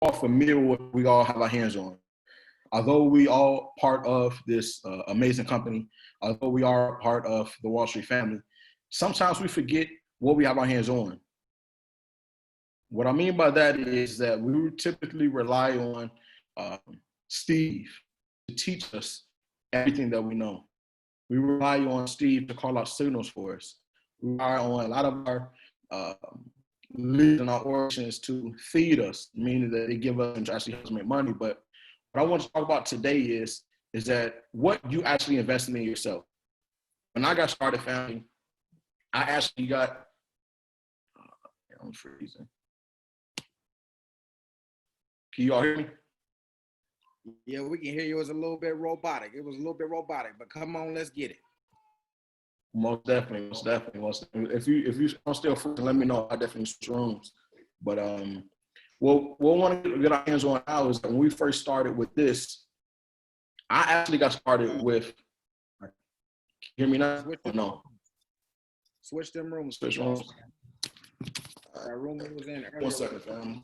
all familiar with what we all have our hands on. Although we all part of this amazing company, although we are part of the Wall Street family, sometimes we forget what we have our hands on. What I mean by that is that we typically rely on Steve to teach us everything that we know. We rely on Steve to call out signals for us. We rely on a lot of our leads and our organizations to feed us, meaning that they give us and actually help us make money. But what I want to talk about today is that what you actually invested in yourself. When I got started, family, I actually got, I'm freezing. Can you all hear me? Yeah, we can hear you. It was a little bit robotic. But come on, let's get it. Most definitely. If you are still freezing, let me know. I definitely switch rooms. But what we want to get our hands on now is that when we first started with this, I actually got started with. Can you hear me now? No. Switch them rooms. Switch rooms. That room we was in earlier. 1 second, fam.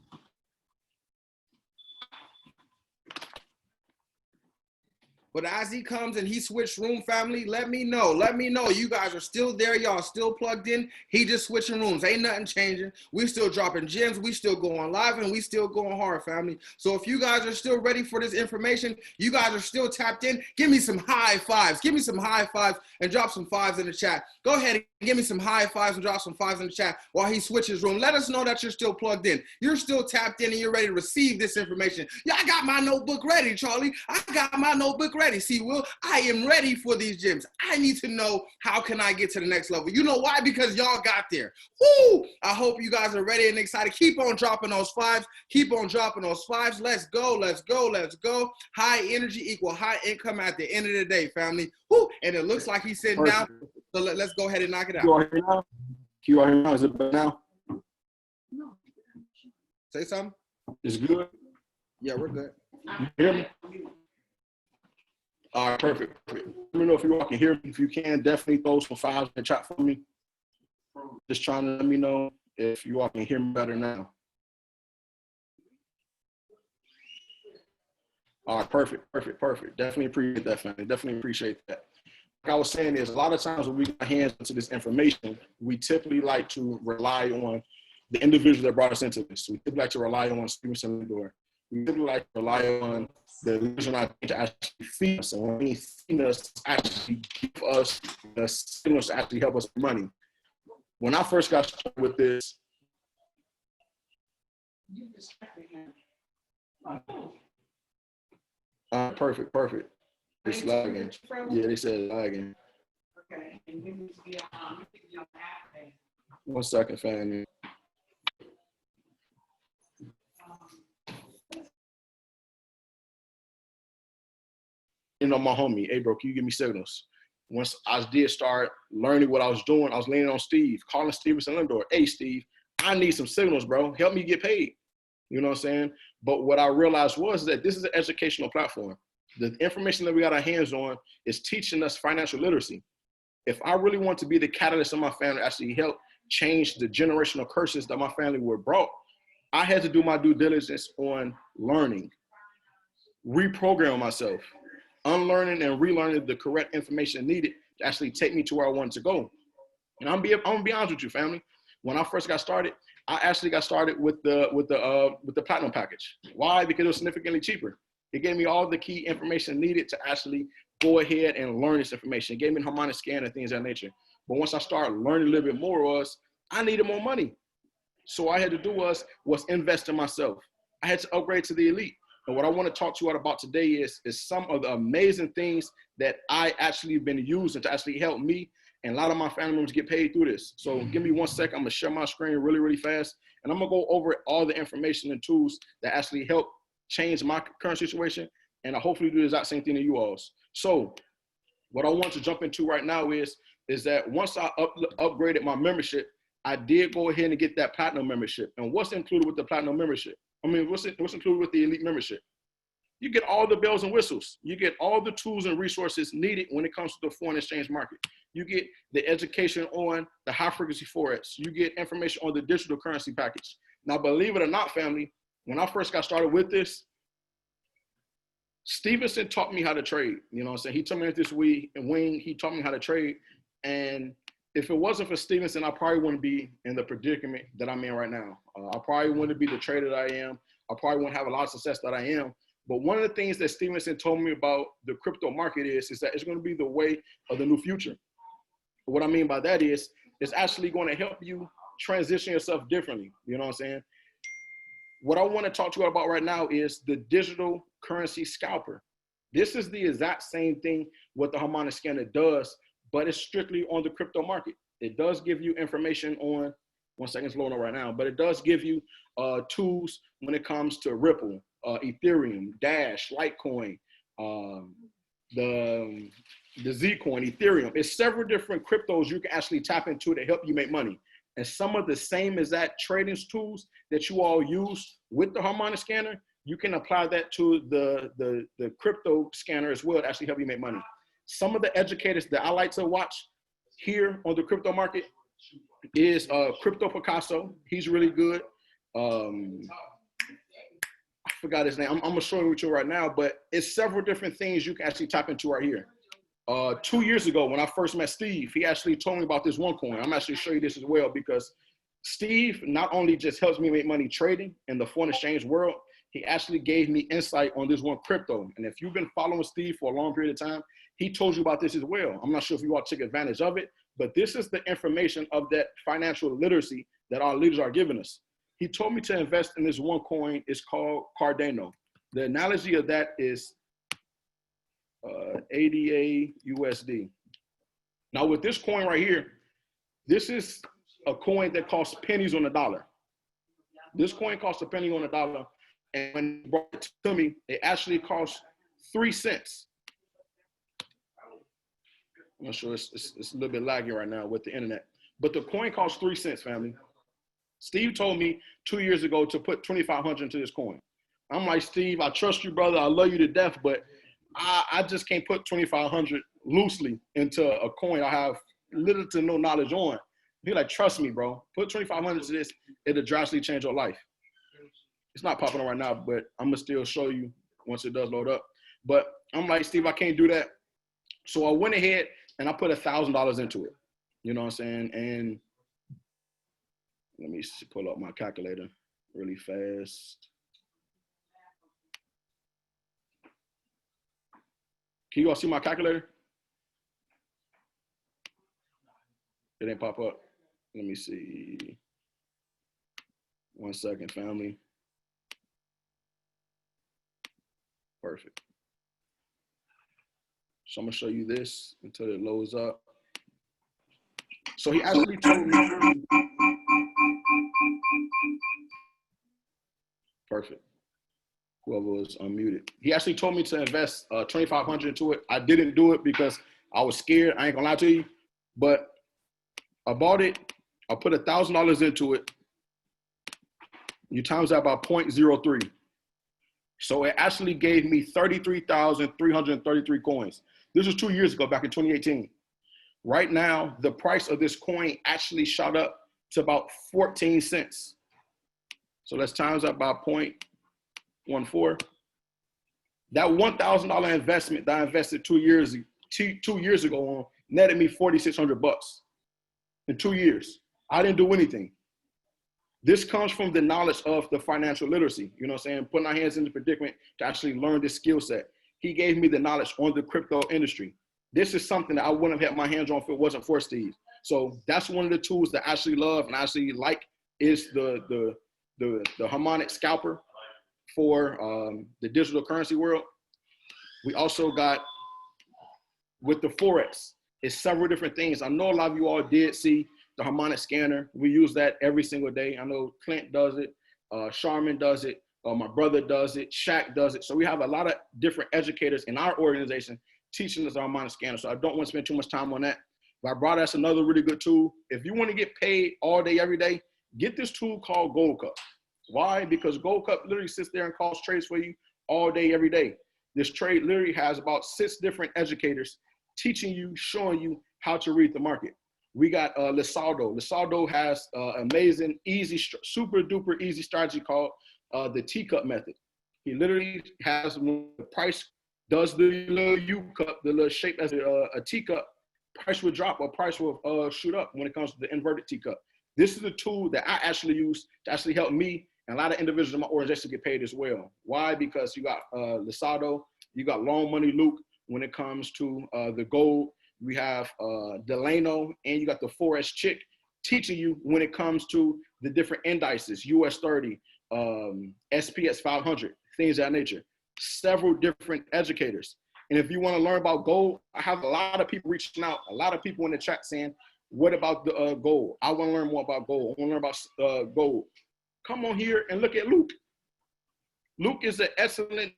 But as he comes and he switched room, family, let me know. Let me know. You guys are still there. Y'all still plugged in. He just switching rooms. Ain't nothing changing. We still dropping gems. We still going live and we still going hard, family. So if you guys are still ready for this information, you guys are still tapped in, give me some high fives. Give me some high fives and drop some fives in the chat. Go ahead and give me some high fives and drop some fives in the chat while he switches room. Let us know that you're still plugged in. You're still tapped in and you're ready to receive this information. Yeah, I got my notebook ready, Charlie. I got my notebook ready. See, Will, I am ready for these gyms. I need to know how can I get to the next level. You know why? Because y'all got there. Woo! I hope you guys are ready and excited. Keep on dropping those fives. Keep on dropping those fives. Let's go. Let's go. Let's go. High energy equal high income at the end of the day, family. Woo! And it looks like he's sitting down. So let's go ahead and knock it out. You all hear now? You all hear now? Is it better now? No. Say something. It's good. Yeah, we're good. You hear me? All right, perfect. Let me know if you all can hear me. If you can, definitely throw some files in the chat for me. Just trying to let me know if you all can hear me better now. All right, perfect. Definitely appreciate that, family. Definitely appreciate that. Like I was saying is a lot of times when we get our hands into this information, we typically like to rely on the individual that brought us into this. We typically like to rely on Stevenson Lindor. We typically like to rely on the original to actually feed us. And when he feed us, actually give us the signals to actually help us with money. When I first got started with this, perfect. It's lagging. Yeah, they said lagging. Okay. 1 second, family. You know, my homie, hey bro, can you give me signals? Once I did start learning what I was doing, I was leaning on Steve, calling Stevenson Lindor. Hey Steve, I need some signals, bro. Help me get paid. You know what I'm saying? But what I realized was that this is an educational platform. The information that we got our hands on is teaching us financial literacy. If I really want to be the catalyst of my family, actually help change the generational curses that my family were brought, I had to do my due diligence on learning, reprogram myself, unlearning and relearning the correct information needed to actually take me to where I wanted to go. And I'm gonna be honest with you, family. When I first got started, I actually got started with the platinum package. Why? Because it was significantly cheaper. It gave me all the key information needed to actually go ahead and learn this information. It gave me a harmonic scan and things of that nature. But once I started learning a little bit more, I needed more money. So what I had to do was invest in myself. I had to upgrade to the elite. And what I want to talk to you about today is some of the amazing things that I actually been using to actually help me and a lot of my family members get paid through this. So give me 1 second. I'm going to share my screen really, really fast. And I'm going to go over all the information and tools that actually help change my current situation. And I hopefully do the exact same thing to you all. So what I want to jump into right now is that once I upgraded my membership, I did go ahead and get that platinum membership. And what's included with the platinum membership? I mean, what's included with the elite membership? You get all the bells and whistles. You get all the tools and resources needed when it comes to the foreign exchange market. You get the education on the high frequency Forex. You get information on the digital currency package. Now, believe it or not, family, when I first got started with this, Stevenson taught me how to trade. You know what I'm saying? He told me this week, and Wayne, he taught me how to trade. And if it wasn't for Stevenson, I probably wouldn't be in the predicament that I'm in right now. I probably wouldn't be the trader that I am. I probably wouldn't have a lot of success that I am. But one of the things that Stevenson told me about the crypto market is that it's going to be the way of the new future. What I mean by that is it's actually going to help you transition yourself differently. You know what I'm saying? What I want to talk to you about right now is the digital currency scalper. This is the exact same thing what the harmonic scanner does, but it's strictly on the crypto market. It does give you information on, 1 second, it's loading up right now, but it does give you tools when it comes to Ripple, Ethereum, Dash, Litecoin, the Zcoin, Ethereum. It's several different cryptos you can actually tap into to help you make money. And some of the same exact trading tools that you all use with the harmonic scanner, you can apply that to the crypto scanner as well to actually help you make money. Some of the educators that I like to watch here on the crypto market is Crypto Picasso. He's really good. I forgot his name. I'm gonna show you right now, but it's several different things you can actually tap into right here. 2 years ago, when I first met Steve, he actually told me about this one coin. I'm actually show you this as well because Steve not only just helps me make money trading in the foreign exchange world, he actually gave me insight on this one crypto. And if you've been following Steve for a long period of time, he told you about this as well. I'm not sure if you all took advantage of it, but this is the information of that financial literacy that our leaders are giving us. He told me to invest in this one coin. It's called Cardano. The analogy of that is ADA USD. Now with this coin right here, this is a coin that costs pennies on the dollar. This coin costs a penny on the dollar. And when he brought it to me, it actually costs 3 cents. I'm not sure, it's a little bit laggy right now with the internet. But the coin costs 3 cents, family. Steve told me 2 years ago to put 2,500 into this coin. I'm like, Steve, I trust you, brother. I love you to death, but I just can't put 2,500 loosely into a coin I have little to no knowledge on. He's like, trust me, bro. Put 2,500 to this. It'll drastically change your life. It's not popping on right now, but I'm going to still show you once it does load up. But I'm like, Steve, I can't do that. So I went ahead and I put $1,000 into it. You know what I'm saying? And let me pull up my calculator really fast. Can you all see my calculator? It ain't pop up. Let me see. 1 second, family. Perfect. So I'm gonna show you this until it loads up. So he actually told me. Perfect. Whoever was unmuted. He actually told me to invest 2,500 into it. I didn't do it because I was scared. I ain't gonna lie to you, but I bought it. I put $1,000 into it. You times that by 0.03. So it actually gave me 33,333 coins. This was 2 years ago, back in 2018. Right now, the price of this coin actually shot up to about 14 cents. So let's times that by 0.14. That $1,000 investment that I invested 2 years ago on netted me $4,600 in 2 years. I didn't do anything. This comes from the knowledge of the financial literacy, you know what I'm saying? Putting our hands in the predicament to actually learn this skill set. He gave me the knowledge on the crypto industry. This is something that I wouldn't have had my hands on if it wasn't for Steve. So that's one of the tools that I actually love and I actually like is the harmonic scalper for the digital currency world. We also got with the Forex, it's several different things. I know a lot of you all did see the harmonic scanner. We use that every single day. I know Clint does it, Charmin does it, my brother does it, Shaq does it. So we have a lot of different educators in our organization teaching us the harmonic scanner. So I don't want to spend too much time on that. But I brought us another really good tool. If you want to get paid all day, every day, get this tool called Gold Cup. Why? Because Gold Cup literally sits there and calls trades for you all day, every day. This trade literally has about 6 different educators teaching you, showing you how to read the market. We got Lisaldo. Lisaldo has amazing, easy, super duper easy strategy called the teacup method. He literally has, when the price does the little U cup, the little shape as a teacup, price will drop or price will shoot up when it comes to the inverted teacup. This is a tool that I actually use to actually help me and a lot of individuals in my organization get paid as well. Why? Because you got Lisado, you got Long Money Luke when it comes to the gold. We have Delano, and you got the Forex chick teaching you when it comes to the different indices, US 30, SPS 500, things of that nature. Several different educators. And if you want to learn about gold, I have a lot of people reaching out, a lot of people in the chat saying, what about the gold? I want to learn more about gold. I want to learn about gold. Come on here and look at Luke. Luke is an excellent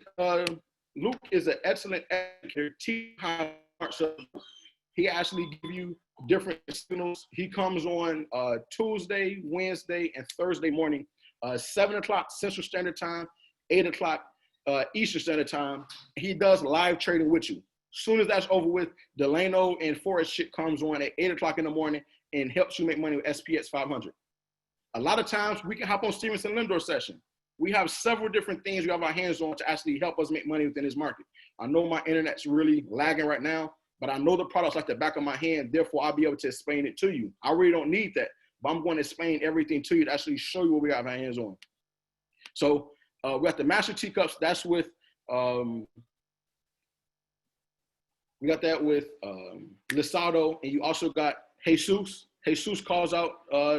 educator. He actually give you different signals. He comes on Tuesday, Wednesday, and Thursday morning, 7 o'clock Central Standard Time, 8 o'clock Eastern Standard Time. He does live trading with you. Soon as that's over with, Delano and Forrest shit comes on at 8 o'clock in the morning and helps you make money with SPX 500. A lot of times we can hop on Stevenson Lindor session. We have several different things we have our hands on to actually help us make money within this market. I know my internet's really lagging right now, but I know the products like the back of my hand. Therefore, I'll be able to explain it to you. I really don't need that, but I'm going to explain everything to you to actually show you what we have our hands on. So we got the Master Teacups. That's with, we got that with Lisado, and you also got Jesus. Jesus calls out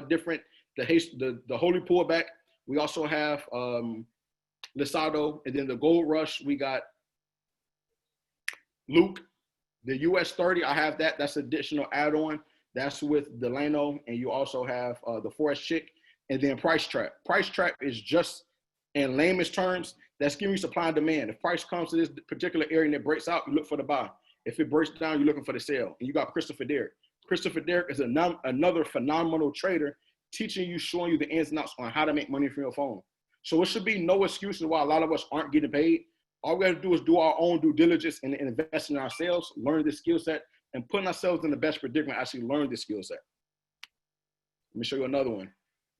different, the Holy Pullback. We also have Lisado, and then the Gold Rush. We got Luke, the US 30. I have that. That's additional add-on. That's with Delano, and you also have the Forest Chick, and then Price Trap. Price Trap is just, in layman's terms, that's giving you supply and demand. If price comes to this particular area and it breaks out, you look for the buy. If it breaks down, you're looking for the sell. And you got Christopher Derrick. Christopher Derrick is another phenomenal trader, teaching you, showing you the ins and outs on how to make money from your phone. So it should be no excuses why a lot of us aren't getting paid. All we have to do is do our own due diligence and invest in ourselves, learn this skill set, and putting ourselves in the best predicament to actually learn this skill set. Let me show you another one.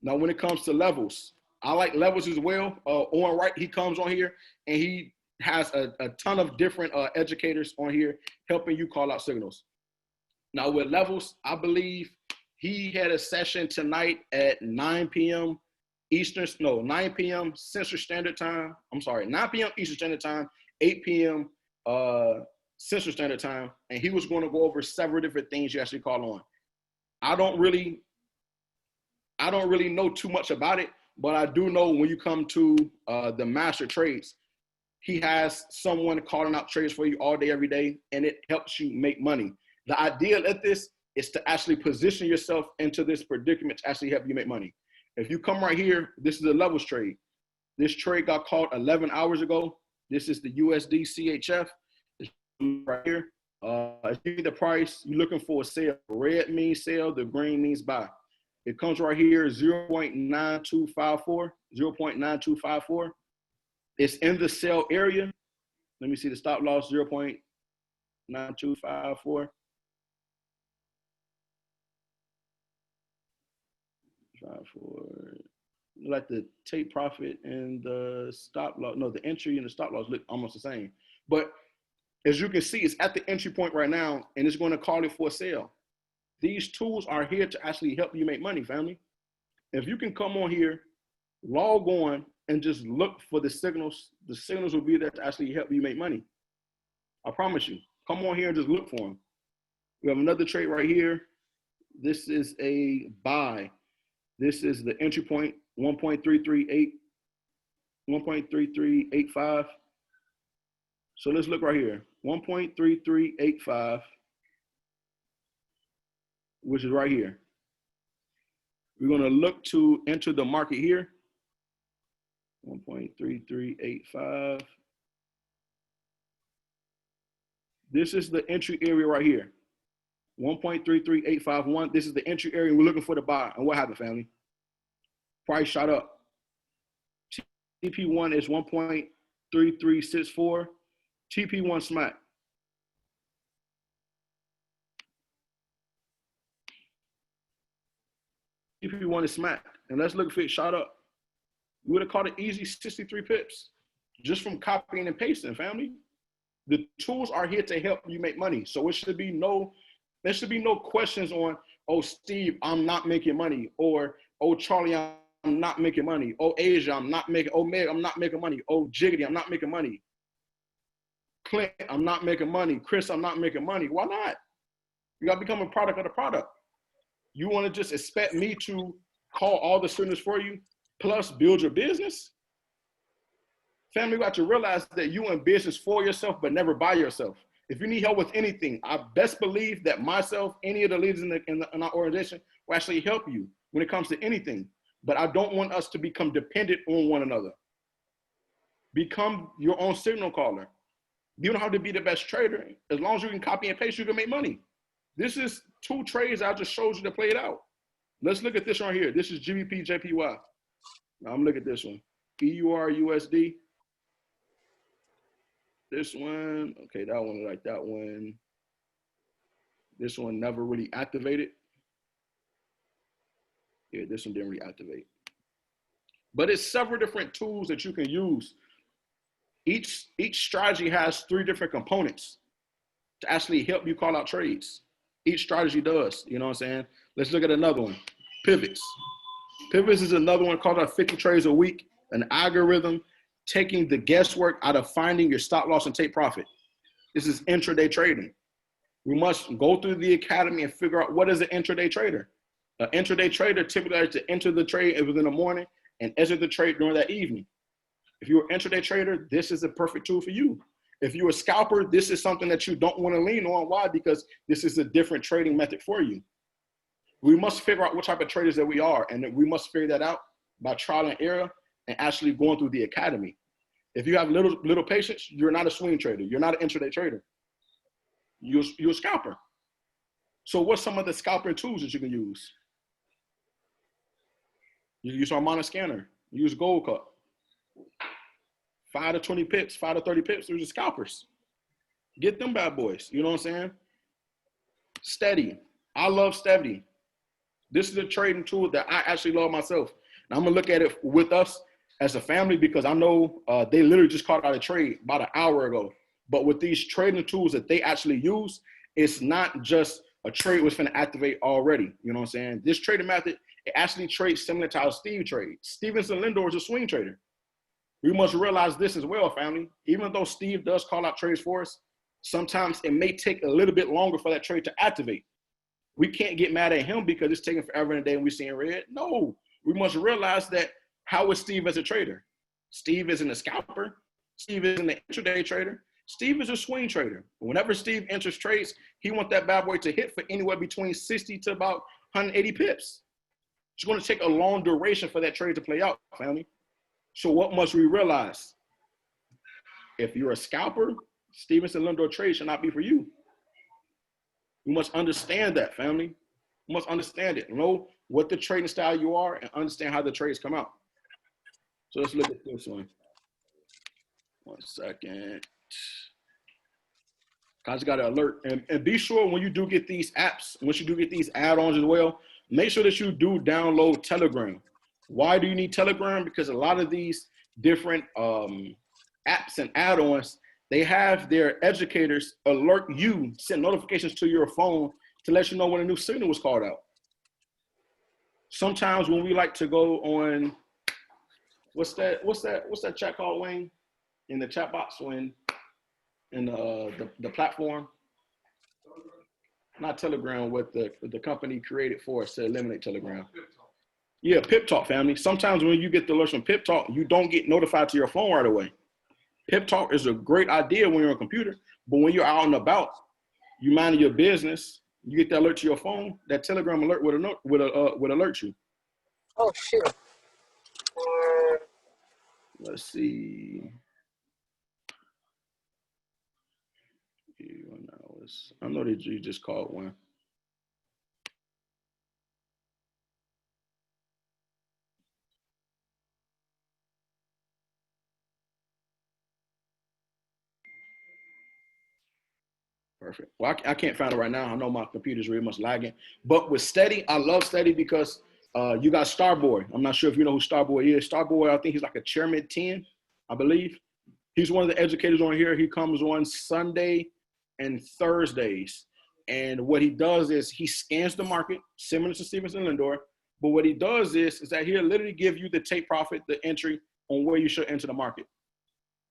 Now, when it comes to levels, I like levels as well. Owen Wright, he comes on here, and he has a ton of different educators on here helping you call out signals. Now, with levels, I believe he had a session tonight at 9 p.m. 9 p.m. Central Standard Time. I'm sorry, 9 p.m. Eastern Standard Time, 8 p.m. Central Standard Time, and he was going to go over several different things you actually call on. I don't really know too much about it, but I do know when you come to the master trades, he has someone calling out trades for you all day, every day, and it helps you make money. The idea of this is to actually position yourself into this predicament to actually help you make money. If you come right here, this is a levels trade. This trade got called 11 hours ago. This is the USD CHF. It's right here. See the price, you're looking for a sale. Red means sell, the green means buy. It comes right here, 0.9254, 0.9254. It's in the sell area. Let me see the stop loss, 0.9254. Like the take profit and the stop loss. No, the entry and the stop loss look almost the same. But as you can see, it's at the entry point right now, and it's going to call it for a sale. These tools are here to actually help you make money, family. If you can come on here, log on, and just look for the signals will be there to actually help you make money. I promise you. Come on here and just look for them. We have another trade right here. This is a buy. This is the entry point, 1.3385. So let's look right here, 1.3385, which is right here. We're going to look to enter the market here, 1.3385. This is the entry area right here, 1.33851. This is the entry area. We're looking for the buy. And what happened, family? Price shot up. TP1 is 1.3364. TP1 smack. TP1 is smack. And let's look if it shot up. You would have caught an easy 63 pips just from copying and pasting, family. The tools are here to help you make money. So there should be no questions on, oh, Steve, I'm not making money. Or, oh, Charlie, I'm not making money. Oh, Asia, I'm not making, oh, Meg, I'm not making money. Oh, Jiggity, I'm not making money. Clint, I'm not making money. Chris, I'm not making money. Why not? You got to become a product of the product. You want to just expect me to call all the signals for you, plus build your business? Family, you got to realize that you in business for yourself, but never by yourself. If you need help with anything, I best believe that myself, any of the leaders in our organization will actually help you when it comes to anything. But I don't want us to become dependent on one another. Become your own signal caller. You don't have to be the best trader. As long as you can copy and paste, you can make money. This is 2 trades I just showed you to play it out. Let's look at this right here. This is GBP JPY. Now I'm looking at this one. EUR USD. This one, okay, that one like that one. This one never really activated. Yeah, this one didn't really activate. But it's several different tools that you can use. Each strategy has 3 different components to actually help you call out trades. Each strategy does, you know what I'm saying? Let's look at another one, pivots. Pivots is another one called out 50 trades a week, an algorithm taking the guesswork out of finding your stop loss and take profit. This is intraday trading. We must go through the academy and figure out what is an intraday trader. An intraday trader typically likes to enter the trade within the morning and exit the trade during that evening. If you're an intraday trader, this is a perfect tool for you. If you're a scalper, this is something that you don't want to lean on. Why? Because this is a different trading method for you. We must figure out what type of traders that we are, and we must figure that out by trial and error and actually going through the academy. If you have little patience, you're not a swing trader. You're not an intraday trader. You're a scalper. So what's some of the scalping tools that you can use? You use Harmonic Scanner. You use Gold Cup. 5 to 20 pips, 5 to 30 pips, those are scalpers. Get them bad boys, you know what I'm saying? Steady. I love Steady. This is a trading tool that I actually love myself. And I'm gonna look at it with us as a family because I know they literally just caught out a trade about an hour ago. But with these trading tools that they actually use, it's not just a trade was finna activate already. You know what I'm saying? This trading method, it actually trades similar to how Steve trades. Stevenson Lindor is a swing trader. We must realize this as well, family. Even though Steve does call out trades for us, sometimes it may take a little bit longer for that trade to activate. We can't get mad at him because it's taking forever and a day and we're seeing red. No, we must realize that how is Steve as a trader? Steve isn't a scalper. Steve isn't an intraday trader. Steve is a swing trader. Whenever Steve enters trades, he wants that bad boy to hit for anywhere between 60 to about 180 pips. It's going to take a long duration for that trade to play out, family. So what must we realize? If you're a scalper, Stevenson Lindor trade should not be for you. You must understand that, family. You must understand it. Know what the trading style you are and understand how the trades come out. So let's look at this one. 1 second. I just got to alert. And be sure when you do get these apps, once you do get these add-ons as well, make sure that you do download Telegram. Why do you need Telegram? Because a lot of these different apps and add-ons, they have their educators alert you, send notifications to your phone to let you know when a new signal was called out. Sometimes when we like to go on, what's that chat called, Wayne? In the chat box when in the platform, not Telegram, what the company created for us to eliminate Telegram. Yeah, Pip Talk, family. Sometimes when you get the alerts from Pip Talk, you don't get notified to your phone right away. Pip Talk is a great idea when you're on a computer, but when you're out and about, you minding your business, you get that alert to your phone, that Telegram alert would alert you. Oh, shit. Let's see. I know that you just called one. Perfect. Well, I can't find it right now. I know my computer's really much lagging. But with Steady, I love Steady because You got Starboy. I'm not sure if you know who Starboy is. Starboy, I think he's like a chairman 10, I believe. He's one of the educators on here. He comes on Sunday and Thursdays. And what he does is he scans the market, similar to Stevenson Lindor. But what he does is that he'll literally give you the take profit, the entry on where you should enter the market.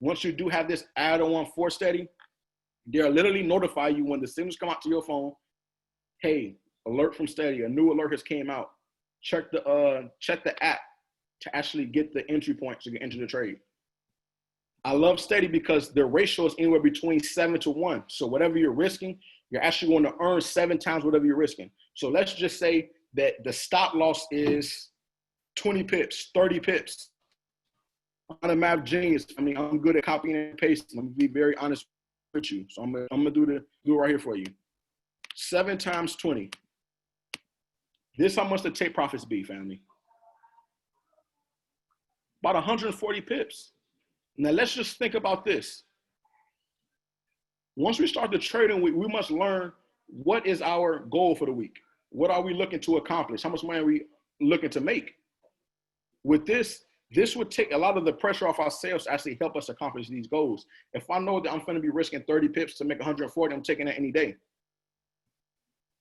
Once you do have this add-on for steady, they'll literally notify you when the signals come out to your phone. Hey, alert from steady, a new alert has came out. Check the app to actually get the entry points to get into the trade. I love steady because the ratio is anywhere between 7 to 1. So whatever you're risking, you're actually going to earn 7 times whatever you're risking. So let's just say that the stop loss is 20 pips, 30 pips. I'm a math genius. I mean, I'm good at copying and pasting. I'm going to be very honest with you. So I'm gonna do it right here for you. 7 times 20. This how much the take profits be, family. About 140 pips. Now let's just think about this. Once we start the trading, we must learn what is our goal for the week. What are we looking to accomplish? How much money are we looking to make? With this would take a lot of the pressure off our sales to actually help us accomplish these goals. If I know that I'm going to be risking 30 pips to make 140, I'm taking that any day.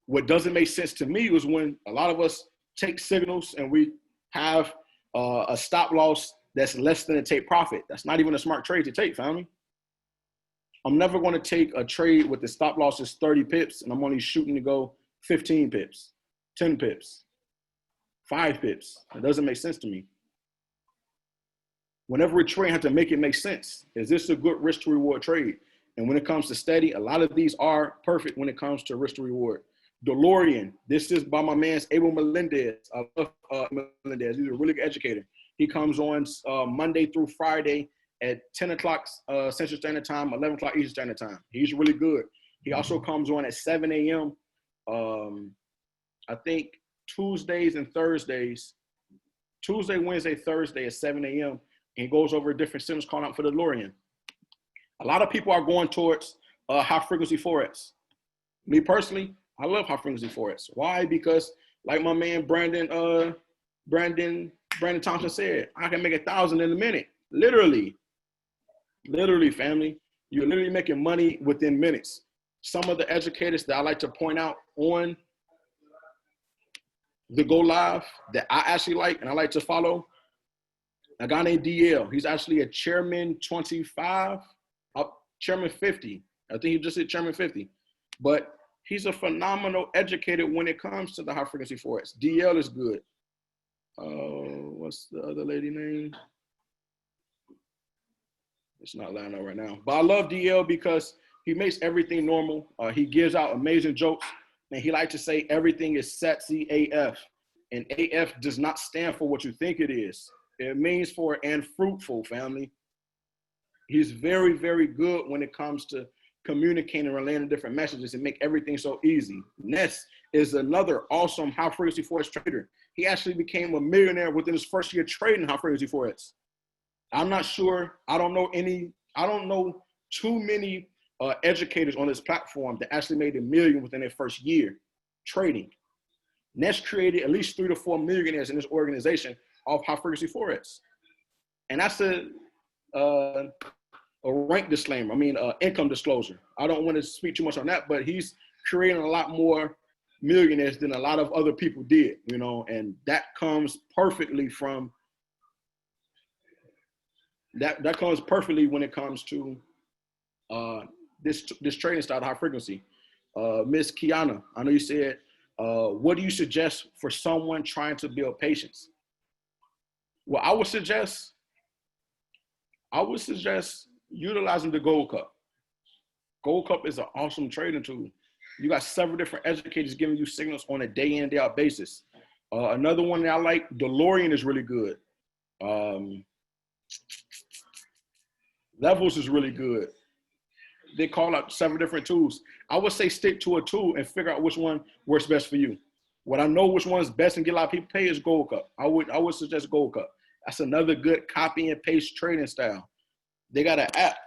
What doesn't make sense to me is when a lot of us take signals and we have a stop loss that's less than a take profit. That's not even a smart trade to take, family. I'm never going to take a trade with the stop loss is 30 pips and I'm only shooting to go 15 pips, 10 pips, 5 pips. It doesn't make sense to me. Whenever we trade, I have to make it make sense. Is this a good risk to reward trade? And when it comes to steady, a lot of these are perfect when it comes to risk to reward. DeLorean, this is by my man Abel Melendez. I love Melendez. He's a really good educator. He comes on Monday through Friday at 10 o'clock Central Standard Time, 11 o'clock Eastern Standard Time. He's really good. He also comes on at 7 a.m. I think Tuesdays and Thursdays. Tuesday, Wednesday, Thursday at 7 a.m. And goes over different signals calling out for the DeLorean. A lot of people are going towards high frequency Forex. Me personally, I love high frequency Forex. Why? Because like my man Brandon Thompson said, I can make 1,000 in a minute. Literally, family. You're literally making money within minutes. Some of the educators that I like to point out on the Go Live that I actually like and I like to follow, a guy named DL. He's actually a chairman 25, chairman 50. I think he just hit chairman 50. But he's a phenomenal educator when it comes to the high frequency Forex. DL is good. What's the other lady name? It's not lining up right now. But I love DL because he makes everything normal. He gives out amazing jokes. And he likes to say everything is sexy AF. And AF does not stand for what you think it is. It means for and fruitful, family. He's very, very good when it comes to communicating and relaying different messages and make everything so easy. Ness is another awesome high frequency Forex trader. He actually became a millionaire within his first year trading high frequency Forex. I'm not sure. I don't know too many educators on this platform that actually made $1 million within their first year trading. Ness created at least 3 to 4 millionaires in this organization off high frequency Forex. And that's a rank disclaimer. Income disclosure. I don't want to speak too much on that, but he's creating a lot more millionaires than a lot of other people did, and that comes perfectly from that comes perfectly when it comes to this trading style, high frequency. Miss Kiana, I know you said, what do you suggest for someone trying to build patience? Well, I would suggest utilizing the Gold Cup. Gold Cup is an awesome trading tool. You got several different educators giving you signals on a day in, day out basis. Another one that I like, DeLorean is really good. Levels is really good. They call out several different tools. I would say stick to a tool and figure out which one works best for you. What I know which one's best and get a lot of people pay is Gold Cup. I would suggest Gold Cup. That's another good copy and paste trading style. They got an app.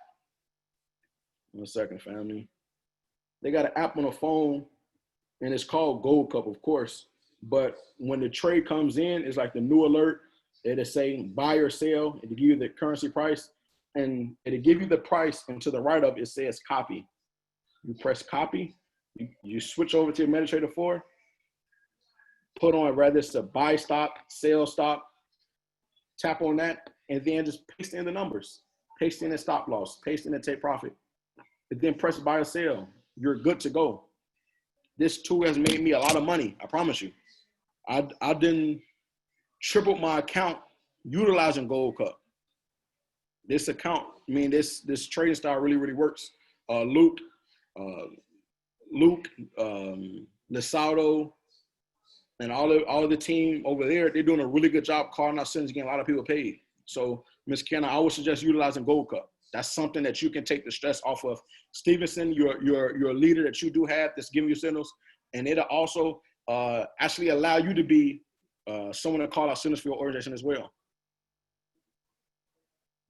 1 second, family. They got an app on the phone, and it's called Gold Cup, of course. But when the trade comes in, it's like the new alert. It'll say buy or sell. It'll give you the currency price, and it'll give you the price. And to the right of it says copy. You press copy. You switch over to your MetaTrader 4. Put on whether it's a buy stop, sell stop. Tap on that, and then just paste in the numbers. Paste in the stop loss. Paste in the take profit. And then press buy or sell. You're good to go. This tool has made me a lot of money. I promise you. I didn't triple my account utilizing Gold Cup. This account, I mean, this trading style really works. Luke, Lisado, and all of the team over there, they're doing a really good job calling out signals, getting a lot of people paid. So, Ms. Kenna, I would suggest utilizing Gold Cup. That's something that you can take the stress off of. Stevenson, your leader that you do have that's giving you signals, and it'll also actually allow you to be someone to call out signals for your organization as well.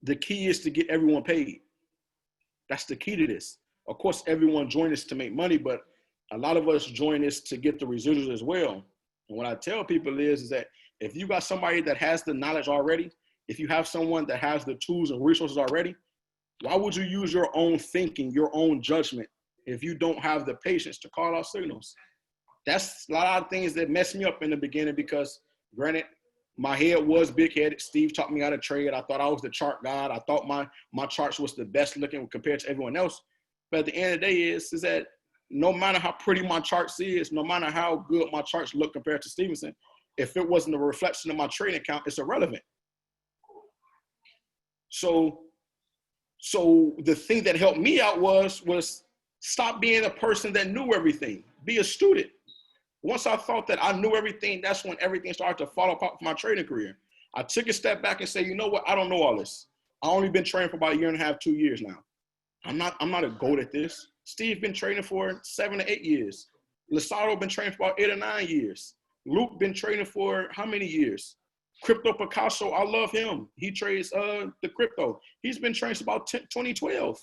The key is to get everyone paid. That's the key to this. Of course, everyone joined us to make money, but a lot of us join this to get the residuals as well. And what I tell people is that if you got somebody that has the knowledge already, if you have someone that has the tools and resources already, why would you use your own thinking, your own judgment, if you don't have the patience to call out signals? That's a lot of things that messed me up in the beginning because, granted, my head was big-headed. Steve taught me how to trade. I thought I was the chart god. I thought my charts was the best looking compared to everyone else. But at the end of the day is that no matter how pretty my charts is, no matter how good my charts look compared to Stevenson, if it wasn't a reflection of my trading account, it's irrelevant. So the thing that helped me out was stop being a person that knew everything. Be a student. Once I thought that I knew everything, that's when everything started to fall apart for my trading career. I took a step back and said, you know what? I don't know all this. I only been trading for about a year and a half, 2 years now. I'm not a goat at this. Steve been trading for 7 to 8 years. Lisaro been trading for about 8 or 9 years. Luke been trading for how many years? Crypto Picasso, I love him. He trades the crypto. He's been trading since about 2012.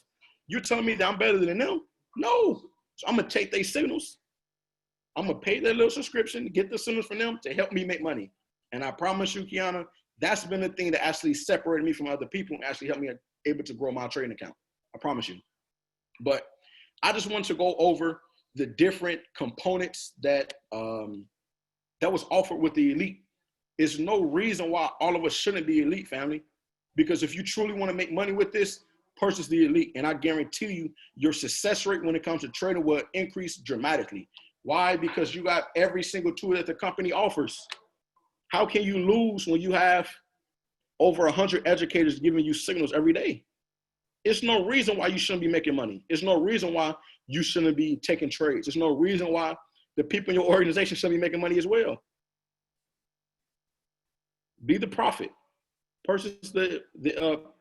You're telling me that I'm better than them? No. So I'm going to take their signals. I'm going to pay their little subscription, get the signals from them to help me make money. And I promise you, Kiana, that's been the thing that actually separated me from other people and actually helped me able to grow my trading account. I promise you. But I just want to go over the different components that that was offered with the elite. There's no reason why all of us shouldn't be elite, family. Because if you truly want to make money with this, purchase the elite. And I guarantee you, your success rate when it comes to trading will increase dramatically. Why? Because you got every single tool that the company offers. How can you lose when you have over 100 educators giving you signals every day? It's no reason why you shouldn't be making money. It's no reason why you shouldn't be taking trades. There's no reason why the people in your organization shouldn't be making money as well. Be the prophet. Purchase the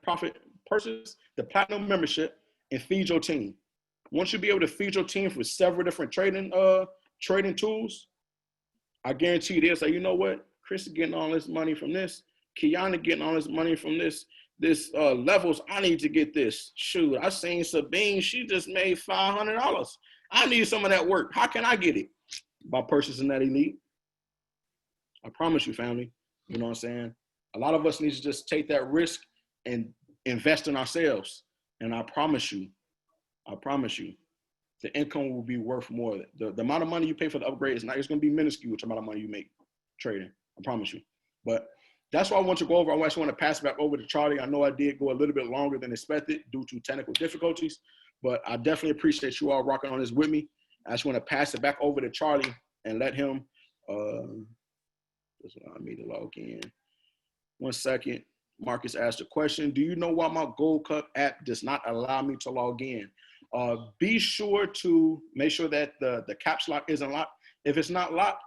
profit. Purchase the platinum membership and feed your team. Once you be able to feed your team with several different trading tools, I guarantee you they'll say, you know what? Chris is getting all this money from this. Kiana getting all this money from this levels. I need to get this. Shoot, I seen Sabine. She just made $500. I need some of that work. How can I get it? By purchasing that elite. I promise you, family. You know what I'm saying? A lot of us need to just take that risk and invest in ourselves. And I promise you, the income will be worth more. The amount of money you pay for the upgrade is not, it's going to be minuscule to the amount of money you make trading. I promise you. But that's what I want to go over. I actually want to pass it back over to Charlie. I know I did go a little bit longer than expected due to technical difficulties, but I definitely appreciate you all rocking on this with me. I just want to pass it back over to Charlie and let him, just allow me to log in. 1 second. Marcus asked a question. Do you know why my Gold Cup app does not allow me to log in? Be sure to make sure that the caps lock isn't locked. If it's not locked,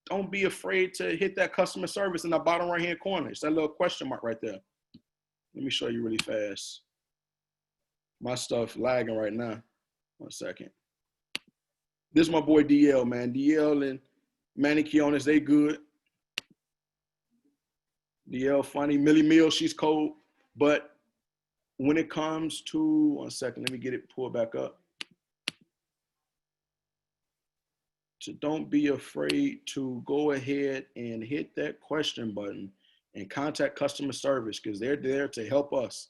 don't be afraid to hit that customer service in the bottom right-hand corner. It's that little question mark right there. Let me show you really fast. My stuff lagging right now. 1 second. This is my boy DL, man. DL and Manny Quiones, they good. DL funny. Millie Mills, she's cold. But when it comes to, 1 second, let me get it pulled back up. So don't be afraid to go ahead and hit that question button and contact customer service because they're there to help us.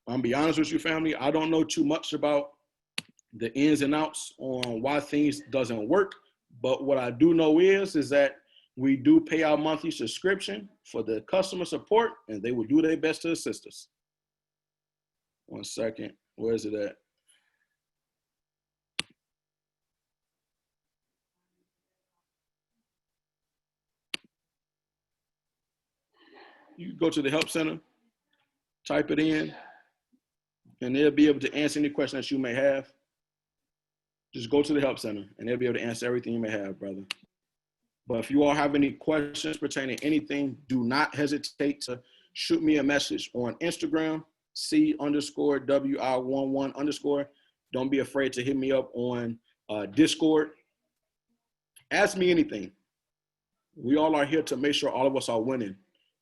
I'm be honest with you, family. I don't know too much about the ins and outs on why things doesn't work, but what I do know is that we do pay our monthly subscription for the customer support, and they will do their best to assist us. 1 second. Where is it at? You go to the help center, type it in, and they'll be able to answer any questions that you may have. Just go to the help center, and they'll be able to answer everything you may have, brother. But if you all have any questions pertaining to anything, do not hesitate to shoot me a message on Instagram, C_WI11_. Don't be afraid to hit me up on Discord. Ask me anything. We all are here to make sure all of us are winning.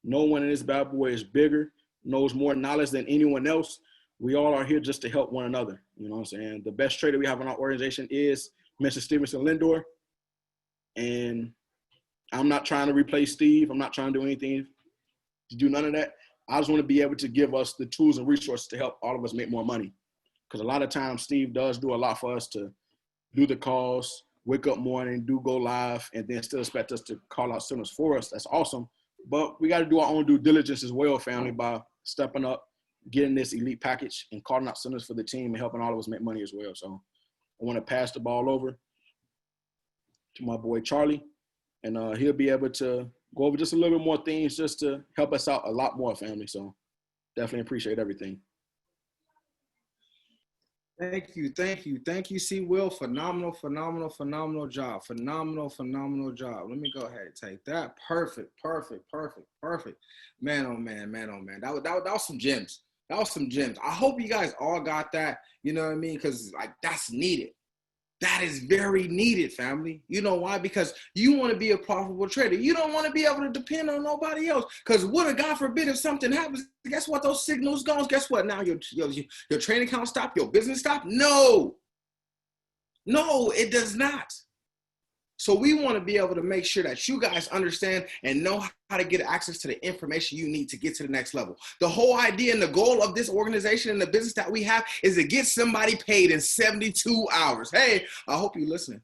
No one in this bad boy is bigger, knows more knowledge than anyone else. We all are here just to help one another. You know what I'm saying? The best trader we have in our organization is Mr. Stevenson Lindor. And I'm not trying to replace Steve. I'm not trying to do anything to do none of that. I just want to be able to give us the tools and resources to help all of us make more money. Because a lot of times Steve does do a lot for us to do the calls, wake up morning, do go live, and then still expect us to call out signals for us. That's awesome. But we got to do our own due diligence as well, family, by stepping up, getting this elite package, and calling out signals for the team and helping all of us make money as well. So I want to pass the ball over to my boy Charlie, and he'll be able to go over just a little bit more things just to help us out a lot more, family. So definitely appreciate everything. Thank you, C. Will. Phenomenal job. Phenomenal job. Let me go ahead and take that. Perfect. Man, oh man. That was some gems. I hope you guys all got that. You know what I mean? Because like that's needed. That is very needed, family. You know why? Because you want to be a profitable trader. You don't want to be able to depend on nobody else. Because what if, God forbid, if something happens, guess what? Those signals gone. Guess what? Now your trading account stop, your business stop? No, it does not. So we want to be able to make sure that you guys understand and know how to get access to the information you need to get to the next level. The whole idea and the goal of this organization and the business that we have is to get somebody paid in 72 hours. Hey, I hope you're listening.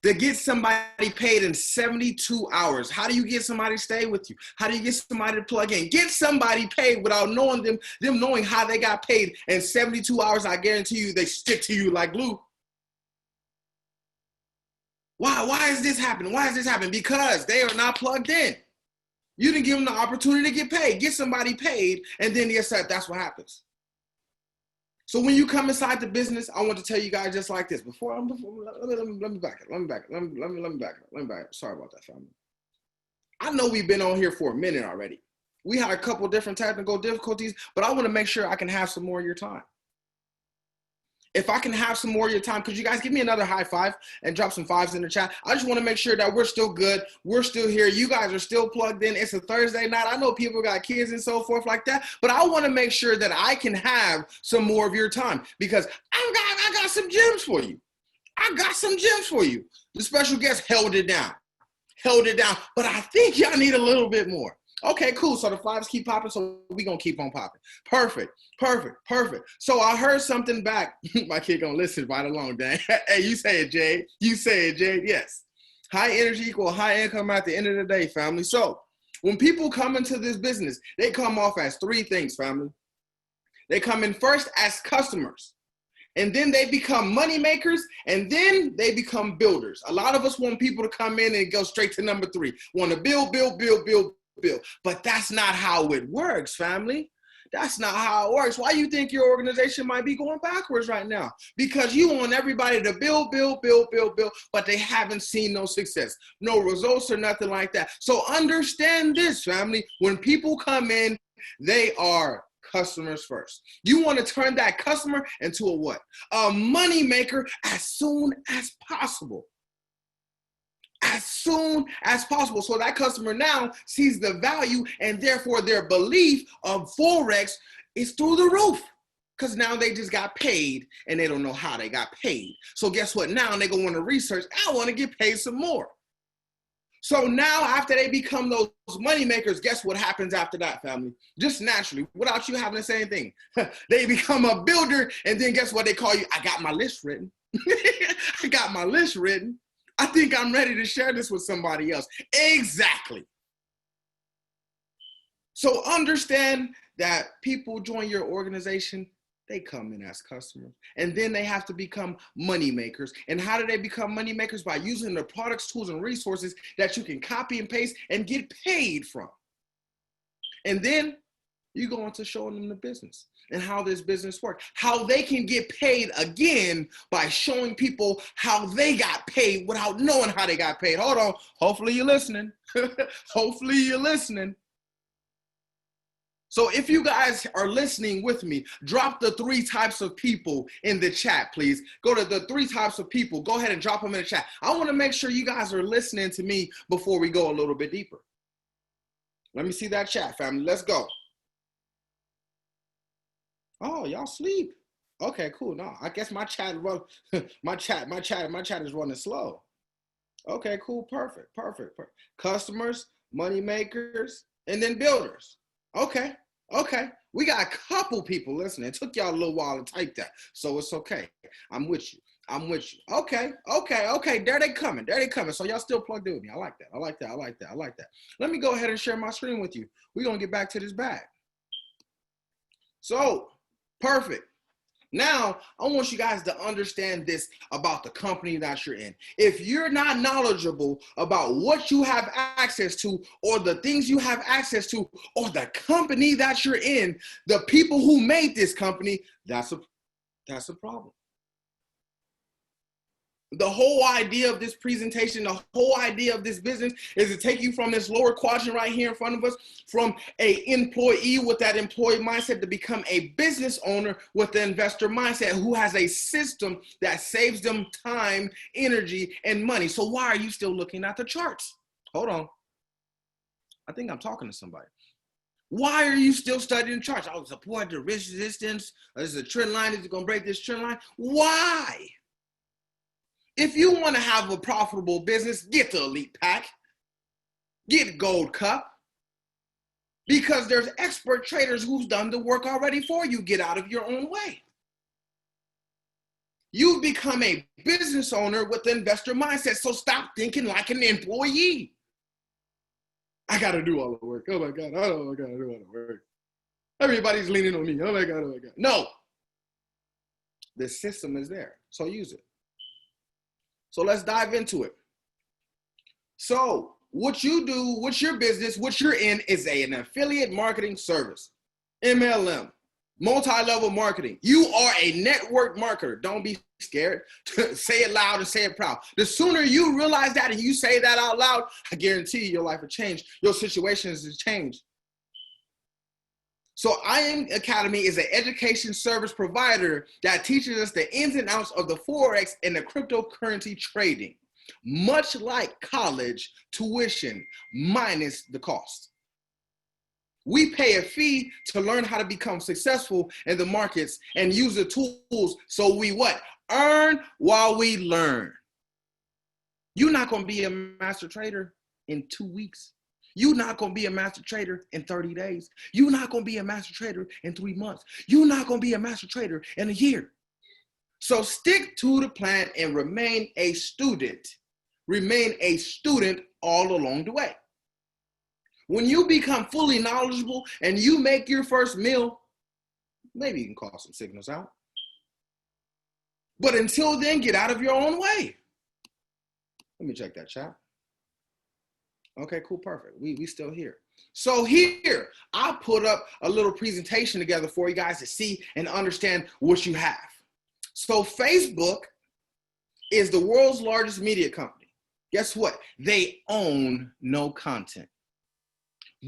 To get somebody paid in 72 hours. How do you get somebody to stay with you? How do you get somebody to plug in? Get somebody paid without knowing them knowing how they got paid in 72 hours. I guarantee you they stick to you like glue. Why is this happening? Because they are not plugged in. You didn't give them the opportunity to get paid. Get somebody paid, and then that's what happens. So when you come inside the business, I want to tell you guys just like this. Let me back it. Sorry about that, family. I know we've been on here for a minute already. We had a couple different technical difficulties, but I want to make sure I can have some more of your time. If I can have some more of your time, could you guys give me another high five and drop some fives in the chat? I just want to make sure that we're still good. We're still here. You guys are still plugged in. It's a Thursday night. I know people got kids and so forth like that, but I want to make sure that I can have some more of your time because I got some gems for you. The special guest held it down, but I think y'all need a little bit more. Okay, cool. So the fives keep popping, so we're going to keep on popping. Perfect. So I heard something back. My kid going to listen right along, dang. Hey, you say it, Jade. Yes. High energy equal high income at the end of the day, family. So when people come into this business, they come off as three things, family. They come in first as customers. And then they become money makers, and then they become builders. A lot of us want people to come in and go straight to number three. Want to build. But that's not how it works, family. That's not how it works. Why do you think your organization might be going backwards right now? Because you want everybody to build, but they haven't seen no success, no results or nothing like that. So understand this, family. When people come in, they are customers first. You want to turn that customer into a what? A money maker as soon as possible. So that customer now sees the value and therefore their belief of Forex is through the roof Because now they just got paid and they don't know how they got paid. So guess what? Now they go want to research. I want to get paid some more. So now after they become those money makers, guess what happens after that, family? Just naturally, without you having to say anything. They become a builder, and then guess what they call you? I got my list written. I got my list written. I think I'm ready to share this with somebody else. Exactly. So understand that people join your organization, they come in as customers, and then they have to become money makers. And how do they become money makers? By using the products, tools, and resources that you can copy and paste and get paid from. And then you go into showing them the business and how this business works, how they can get paid again by showing people how they got paid without knowing how they got paid. Hold on. Hopefully you're listening. Hopefully you're listening. So if you guys are listening with me, drop the 3 types of people in the chat, please. Go to the 3 types of people. Go ahead and drop them in the chat. I want to make sure you guys are listening to me before we go a little bit deeper. Let me see that chat, family. Let's go. Oh, y'all sleep. Okay, cool. No, I guess my chat is running slow. Okay, cool. Perfect. Customers, money makers, and then builders. Okay. We got a couple people listening. It took y'all a little while to type that, so it's okay. I'm with you. Okay. There they coming. So y'all still plugged in with me. I like that. Let me go ahead and share my screen with you. We're going to get back to this bag. So, perfect. Now, I want you guys to understand this about the company that you're in. If you're not knowledgeable about what you have access to, or the things you have access to, or the company that you're in, the people who made this company, that's a problem. The whole idea of this presentation, the whole idea of this business is to take you from this lower quadrant right here in front of us, from an employee with that employee mindset to become a business owner with the investor mindset who has a system that saves them time, energy, and money. So why are you still looking at the charts? Hold on. I think I'm talking to somebody. Why are you still studying charts? Oh, support the resistance. This is a trend line. Is it going to break this trend line? Why? If you want to have a profitable business, get the Elite Pack, get Gold Cup, because there's expert traders who's done the work already for you. Get out of your own way. You've become a business owner with the investor mindset, so stop thinking like an employee. I got to do all the work. Oh my God, I don't got to do all the work. Everybody's leaning on me. Oh my God. No. The system is there, so use it. So let's dive into it. So what you do, what's your business, what you're in is an affiliate marketing service, MLM, multi-level marketing. You are a network marketer. Don't be scared. Say it loud and say it proud. The sooner you realize that and you say that out loud, I guarantee you your life will change. Your situations will change. So IM Academy is an education service provider that teaches us the ins and outs of the Forex and the cryptocurrency trading, much like college tuition minus the cost. We pay a fee to learn how to become successful in the markets and use the tools so we what? Earn while we learn. You're not going to be a master trader in 2 weeks. You're not going to be a master trader in 30 days. You're not going to be a master trader in 3 months. You're not going to be a master trader in a year. So stick to the plan and remain a student. Remain a student all along the way. When you become fully knowledgeable and you make your first meal, maybe you can call some signals out. But until then, get out of your own way. Let me check that chat. Okay, cool, perfect. We still here. So here, I put up a little presentation together for you guys to see and understand what you have. So Facebook is the world's largest media company. Guess what? They own no content.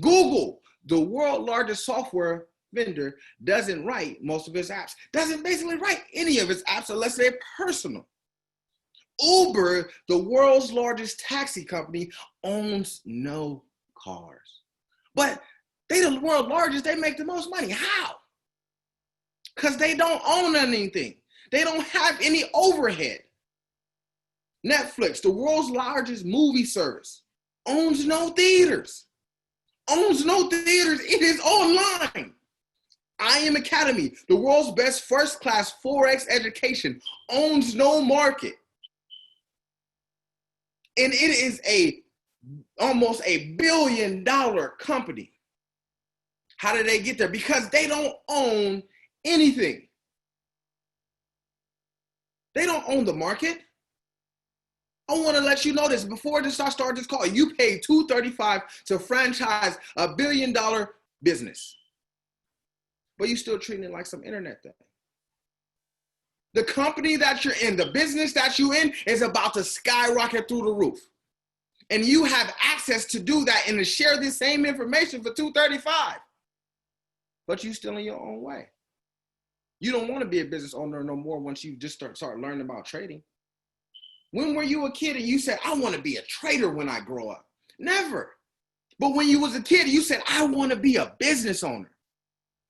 Google, the world's largest software vendor, doesn't write most of its apps. Doesn't basically write any of its apps unless they're personal. Uber, the world's largest taxi company, owns no cars. But they the world's largest, they make the most money. How? because they don't own anything. They don't have any overhead. Netflix, the world's largest movie service, owns no theaters. Owns no theaters. It is online. I Am Academy, the world's best first-class Forex education, owns no market. And it is almost $1 billion company. How did they get there? Because they don't own anything. They don't own the market. I want to let you know this before I start this call. You paid $235 to franchise $1 billion business, but you still treating it like some internet thing. The company that you're in, the business that you're in, is about to skyrocket through the roof, and you have access to do that and to share this same information for $235, but you still in your own way. You don't want to be a business owner no more once you just start learning about trading. When were you a kid and you said, I want to be a trader when I grow up? Never. But when you was a kid, you said, I want to be a business owner.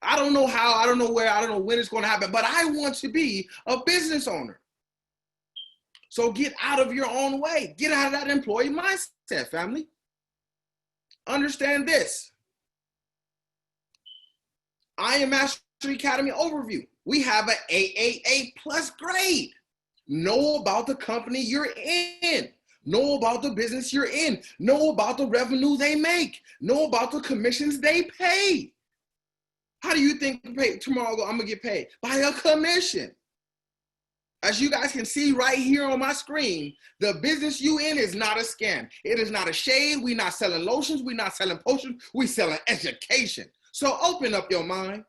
I don't know how, I don't know where, I don't know when it's going to happen, but I want to be a business owner. So get out of your own way. Get out of that employee mindset, family. Understand this. I Am Mastery Academy overview. We have an AAA plus grade. Know about the company you're in. Know about the business you're in. Know about the revenue they make. Know about the commissions they pay. How do you think tomorrow I'm going to get paid? By a commission. As you guys can see right here on my screen, the business you in is not a scam. It is not a shade. We're not selling lotions. We're not selling potions. We're selling education. So open up your mind.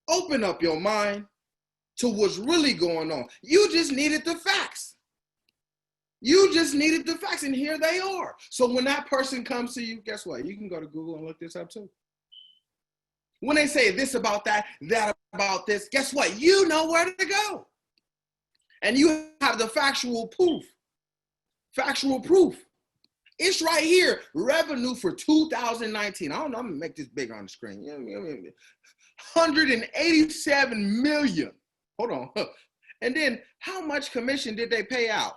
Open up your mind to what's really going on. You just needed the facts. You just needed the facts, and here they are. So when that person comes to you, guess what? You can go to Google and look this up too. When they say this about that, that about this, guess what? You know where to go. And you have the factual proof. Factual proof. It's right here. Revenue for 2019. I don't know. I'm going to make this bigger on the screen. 187 million. Hold on. And then how much commission did they pay out?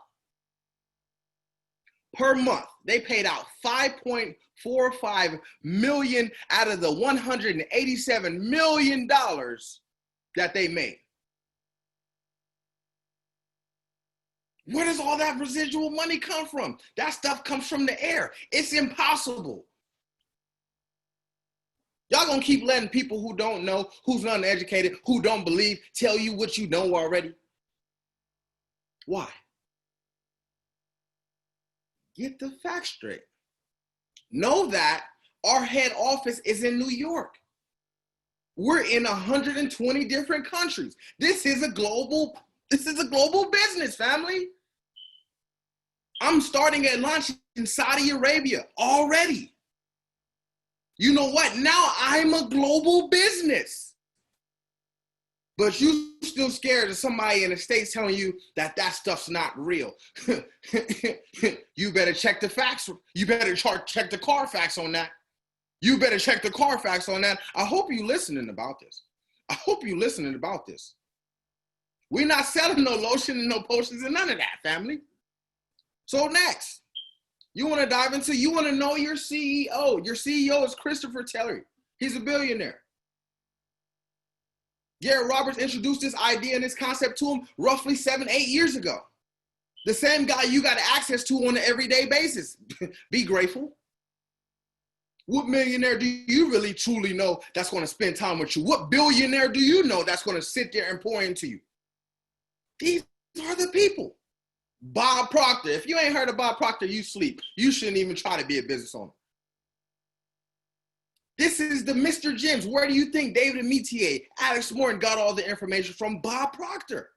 Per month, they paid out $5.45 million out of the $187 million that they made. Where does all that residual money come from? That stuff comes from the air. It's impossible. Y'all gonna keep letting people who don't know, who's uneducated, who don't believe, tell you what you know already? Why? Get the facts straight. Know that our head office is in New York. We're in 120 different countries. This is a global business, family. I'm starting at launch in Saudi Arabia already. You know what? Now I'm a global business. But you still scared of somebody in the States telling you that stuff's not real. You better check the facts. You better check the Carfax on that. You better check the Carfax on that. I hope you're listening about this. I hope you're listening about this. We're not selling no lotion and no potions and none of that, family. So next, you want to know your CEO. Your CEO is Christopher Terry. He's a billionaire. Garrett Roberts introduced this idea and this concept to him roughly 7-8 years ago. The same guy you got access to on an everyday basis. Be grateful. What millionaire do you really truly know that's going to spend time with you? What billionaire do you know that's going to sit there and pour into you? These are the people. Bob Proctor. If you ain't heard of Bob Proctor, you sleep. You shouldn't even try to be a business owner. This is the Mr. Gems. Where do you think David Metier, Alex Morton got all the information from? Bob Proctor.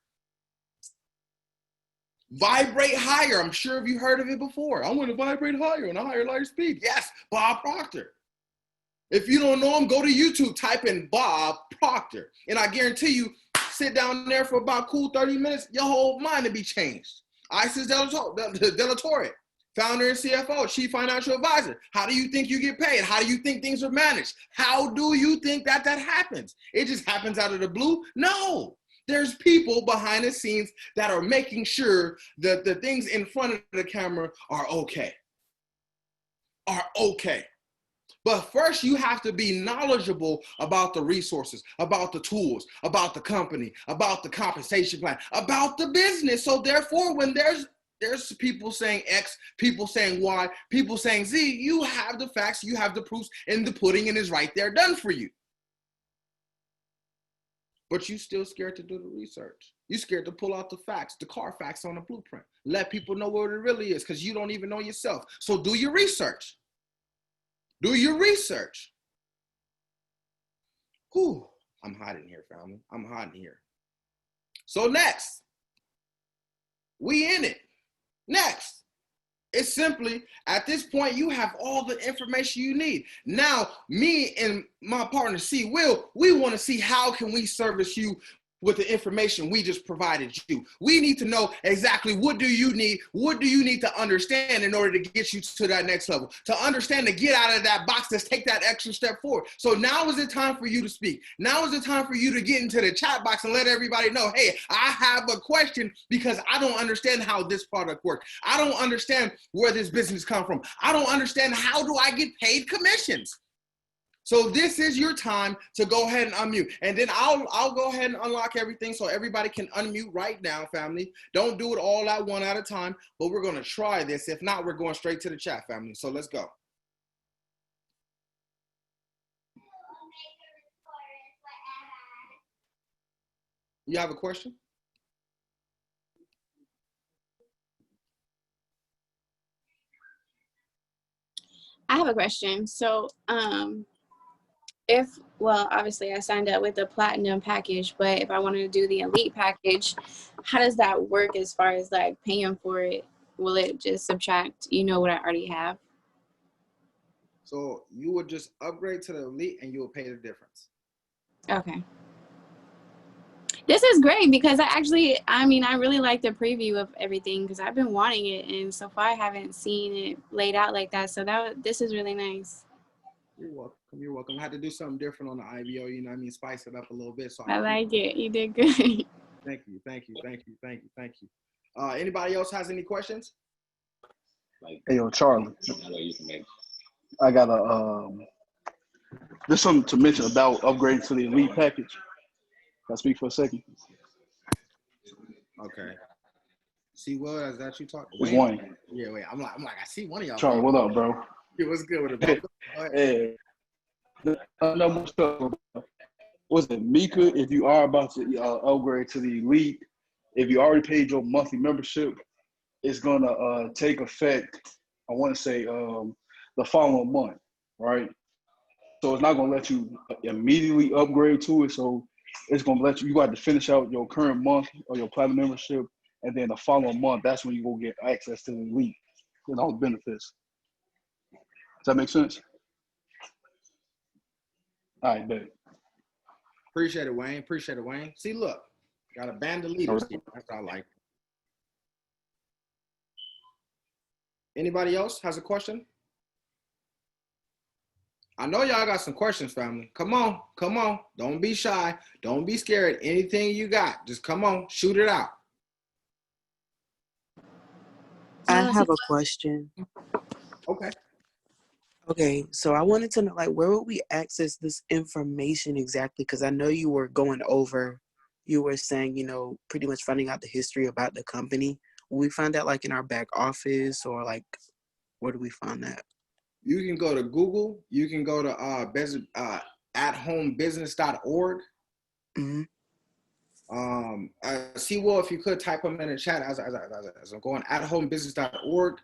Vibrate higher. I'm sure if you heard of it before. I want to vibrate higher on a higher light speed. Yes, Bob Proctor. If you don't know him, go to YouTube, type in Bob Proctor. And I guarantee you, sit down there for about cool 30 minutes, your whole mind will be changed. Isis Delatorre. Founder and CFO, chief financial advisor. How do you think you get paid? How do you think things are managed? How do you think that happens? It just happens out of the blue? No. There's people behind the scenes that are making sure that the things in front of the camera are okay. But first, you have to be knowledgeable about the resources, about the tools, about the company, about the compensation plan, about the business. So therefore, when there's people saying X, people saying Y, people saying Z, you have the facts, you have the proofs, and the pudding is right there done for you. But you still scared to do the research. You scared to pull out the facts, the car facts on the blueprint. Let people know what it really is because you don't even know yourself. So do your research. Do your research. Whew, I'm hot in here, family. I'm hot in here. So next, we in it. Next, it's simply, at this point, you have all the information you need. Now, me and my partner, C. Will, we want to see how can we service you with the information we just provided you. We need to know exactly what do you need to understand in order to get you to that next level, to understand, to get out of that box, to take that extra step forward. So now is the time for you to speak. Now is the time for you to get into the chat box and let everybody know, hey, I have a question because I don't understand how this product works. I don't understand where this business comes from. I don't understand how do I get paid commissions. So this is your time to go ahead and unmute. And then I'll go ahead and unlock everything so everybody can unmute right now, family. Don't do it all at one at a time, but we're going to try this. If not, we're going straight to the chat, family. So let's go. You have a question? I have a question. So, well, obviously I signed up with the platinum package, but if I wanted to do the elite package, how does that work as far as like paying for it? Will it just subtract, what I already have? So you would just upgrade to the elite and you will pay the difference. Okay. This is great because I really like the preview of everything because I've been wanting it and so far I haven't seen it laid out like that. So this is really nice. You're welcome. You're welcome. I had to do something different on the IBO, spice it up a little bit. So I like it. You did good. Thank you. Anybody else has any questions? Hey, yo, Charlie. I got there's something to mention about upgrading to the elite package. Can I speak for a second? Okay. See, well, is that you talking? It's Wayne. Yeah, wait. I'm like, I see one of y'all. Charlie, what up, bro? Yeah, what's good with it, bro? Hey. Was it Mika? If you are about to upgrade to the elite, if you already paid your monthly membership, it's gonna take effect. I want to say the following month, right? So it's not gonna let you immediately upgrade to it. So it's gonna let you got to finish out your current month or your platinum membership, and then the following month, that's when you will get access to the elite and all the benefits. Does that make sense? All right, bet. Appreciate it, Wayne. See, look, got a band of leaders here. That's what I like. Anybody else has a question? I know y'all got some questions, family. Come on. Don't be shy. Don't be scared. Anything you got, just come on, shoot it out. I have a question. Okay, so I wanted to know, where would we access this information exactly? Because I know you were saying, pretty much finding out the history about the company. Will we find that, in our back office, or, where do we find that? You can go to Google. You can go to athomebusiness.org. Mm-hmm. See, well, if you could type them in the chat as I'm going, athomebusiness.org.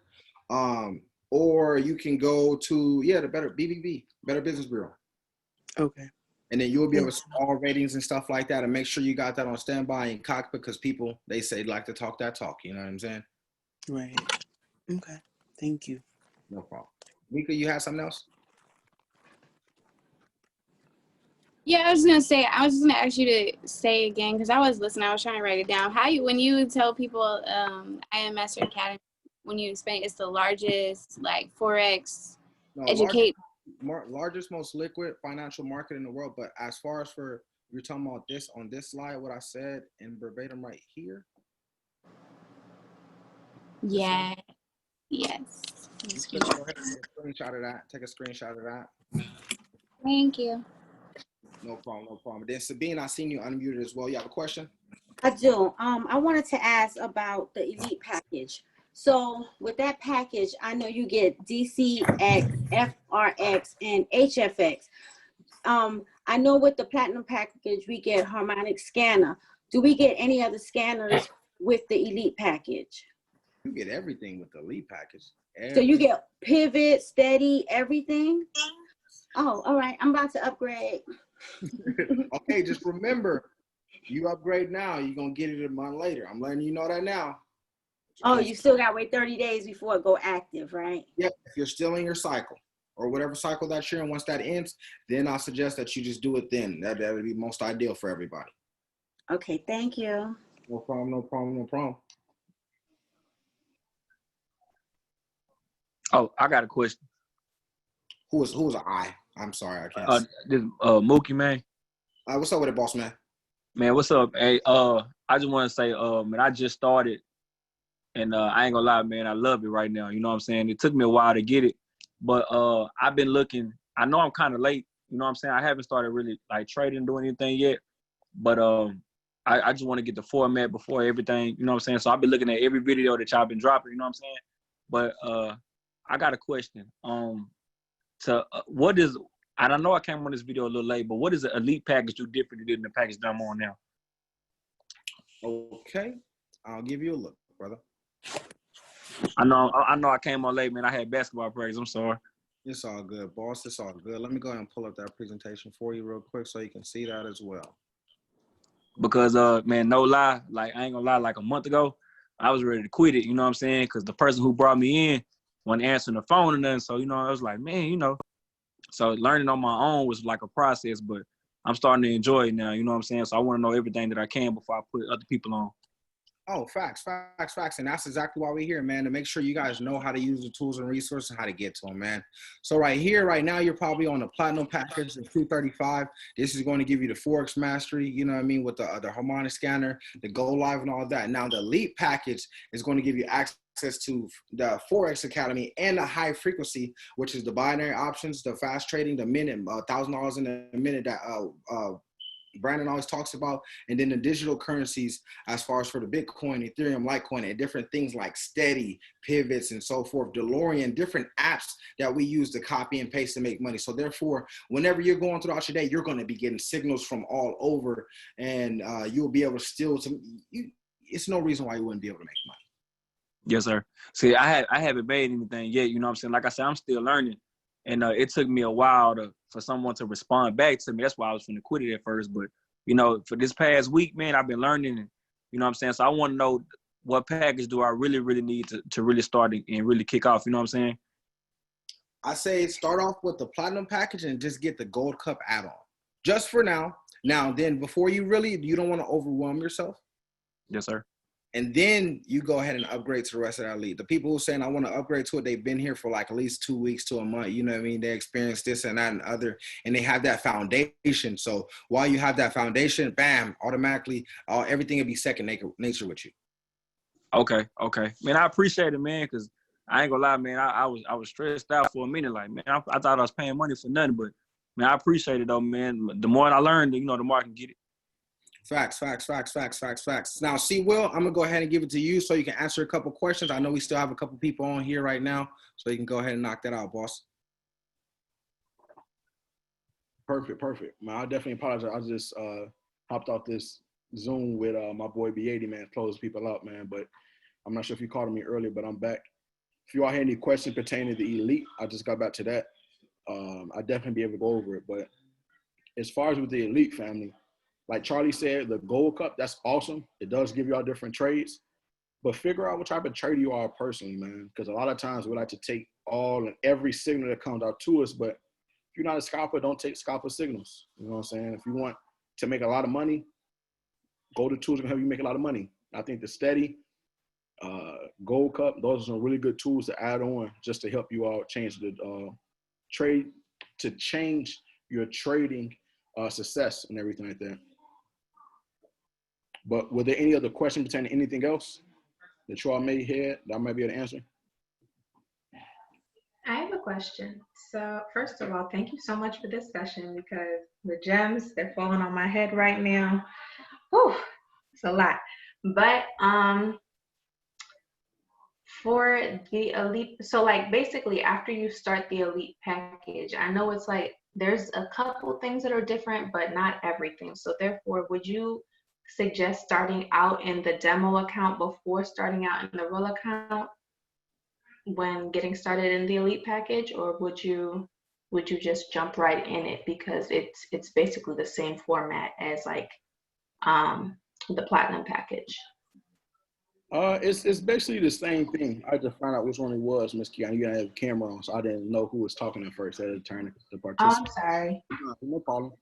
Or you can go to, the Better Business Bureau. Okay. And then you'll be able to see all ratings and stuff like that, and make sure you got that on standby and cockpit because people, they say like to talk that talk. You know what I'm saying? Right. Okay. Thank you. No problem. Mika, you have something else? Yeah, I was just gonna ask you to say again because I was listening. I was trying to write it down. When you tell people I am Master Academy, when you explain it's the largest like Forex No, educate. largest, most liquid financial market in the world. But as far as for you're talking about this on this slide, what I said in verbatim right here. Yeah. Yes. Just go ahead and take a screenshot of that. Take a screenshot of that. Thank you. No problem, no problem. Then Sabine, I seen you unmuted as well. You have a question? I do. I wanted to ask about the elite package. So with that package, I know you get DCX, FRX, and HFX. I know with the platinum package, we get harmonic scanner. Do we get any other scanners with the elite package? You get everything with the elite package. So you get pivot, steady, everything? Oh, all right. I'm about to upgrade. Okay, just remember, you upgrade now, you're going to get it a month later. I'm letting you know that now. Oh, you still got to wait 30 days before it go active, right? Yep, if you're still in your cycle or whatever cycle that you're in, once that ends, then I suggest that you just do it then. That would be most ideal for everybody. Okay, thank you. No problem, no problem, no problem. Oh, I got a question. Who was I? I'm sorry, I can't. This Mookie, man. What's up with it, boss man? Man, what's up? Hey, I just want to say, man, I just started, and I ain't gonna lie, man, I love it right now. You know what I'm saying? It took me a while to get it, but I've been looking. I know I'm kind of late. You know what I'm saying? I haven't started really like trading, doing anything yet, but I just want to get the format before everything. You know what I'm saying? So I've been looking at every video that y'all been dropping. You know what I'm saying? But I got a question. What is? And I know I came on this video a little late, but what is the elite package do different than the package that I'm on now? Okay, I'll give you a look, brother. I know I came on late, man. I had basketball practice. I'm sorry. It's all good, boss. It's all good. Let me go ahead and pull up that presentation for you real quick so you can see that as well. Because man, no lie, like I ain't gonna lie, like a month ago, I was ready to quit it. You know what I'm saying? Because the person who brought me in wasn't answering the phone and nothing. So you know, I was like, man, you know. So learning on my own was like a process, but I'm starting to enjoy it now. You know what I'm saying? So I want to know everything that I can before I put other people on. Oh, facts. And that's exactly why we're here, man, to make sure you guys know how to use the tools and resources and how to get to them, man. So right here, right now, you're probably on the platinum package of 235. This is going to give you the Forex mastery, you know what I mean, with the harmonic scanner, the go live and all that. Now, the elite package is going to give you access to the Forex Academy and the high frequency, which is the binary options, the fast trading, the minute, $1,000 in a minute that Brandon always talks about, and then the digital currencies as far as for the Bitcoin, Ethereum, Litecoin, and different things like Steady, pivots, and so forth, DeLorean, different apps that we use to copy and paste to make money. So therefore, whenever you're going throughout your day, you're going to be getting signals from all over, and you'll be able to still, it's no reason why you wouldn't be able to make money. Yes, sir. See, I haven't made anything yet. You know what I'm saying? Like I said, I'm still learning. And it took me a while for someone to respond back to me. That's why I was going to quit it at first. But, you know, for this past week, man, I've been learning. And, you know what I'm saying? So I want to know what package do I really, really need to really start and really kick off. You know what I'm saying? I say start off with the platinum package and just get the gold cup add-on. Just for now. Now, then before you don't want to overwhelm yourself. Yes, sir. And then you go ahead and upgrade to the rest of that lead. The people who are saying, I want to upgrade to it, they've been here for like at least 2 weeks to a month. You know what I mean? They experienced this and that and other, and they have that foundation. So while you have that foundation, bam, automatically, everything will be second nature with you. Okay. Man, I appreciate it, man, because I ain't gonna lie, man. I was stressed out for a minute. Like, man, I thought I was paying money for nothing, but man, I appreciate it though, man. The more I learn, you know, the more I can get it. Facts. Now, see, Will, I'm going to go ahead and give it to you so you can answer a couple questions. I know we still have a couple people on here right now, so you can go ahead and knock that out, boss. Perfect. Man, I definitely apologize. I just hopped off this Zoom with my boy B80, man, close people up, man. But I'm not sure if you called me earlier, but I'm back. If you all have any questions pertaining to the elite, I just got back to that. I definitely be able to go over it. But as far as with the elite family, like Charlie said, the Gold Cup, that's awesome. It does give you all different trades. But figure out what type of trader you are personally, man. Because a lot of times we like to take all and every signal that comes out to us. But if you're not a scalper, don't take scalper signals. You know what I'm saying? If you want to make a lot of money, go to tools that can help you make a lot of money. I think the Steady, Gold Cup. Those are some really good tools to add on just to help you all change the trade, to change your trading success and everything like that. But were there any other questions pertaining to anything else that you all may have that I might be able to answer? I have a question. So first of all, thank you so much for this session, because the gems, they're falling on my head right now. Whew, it's a lot. But for the elite, so like basically after you start the elite package, I know it's like there's a couple things that are different, but not everything. So therefore, would you suggest starting out in the demo account before starting out in the real account when getting started in the elite package, or would you just jump right in it because it's basically the same format as like the platinum package? It's basically the same thing. I just found out which one it was, Miss Kiana. You gotta have a camera on, so I didn't know who was talking at first. I had to turn the Oh, participant. I'm sorry. No problem.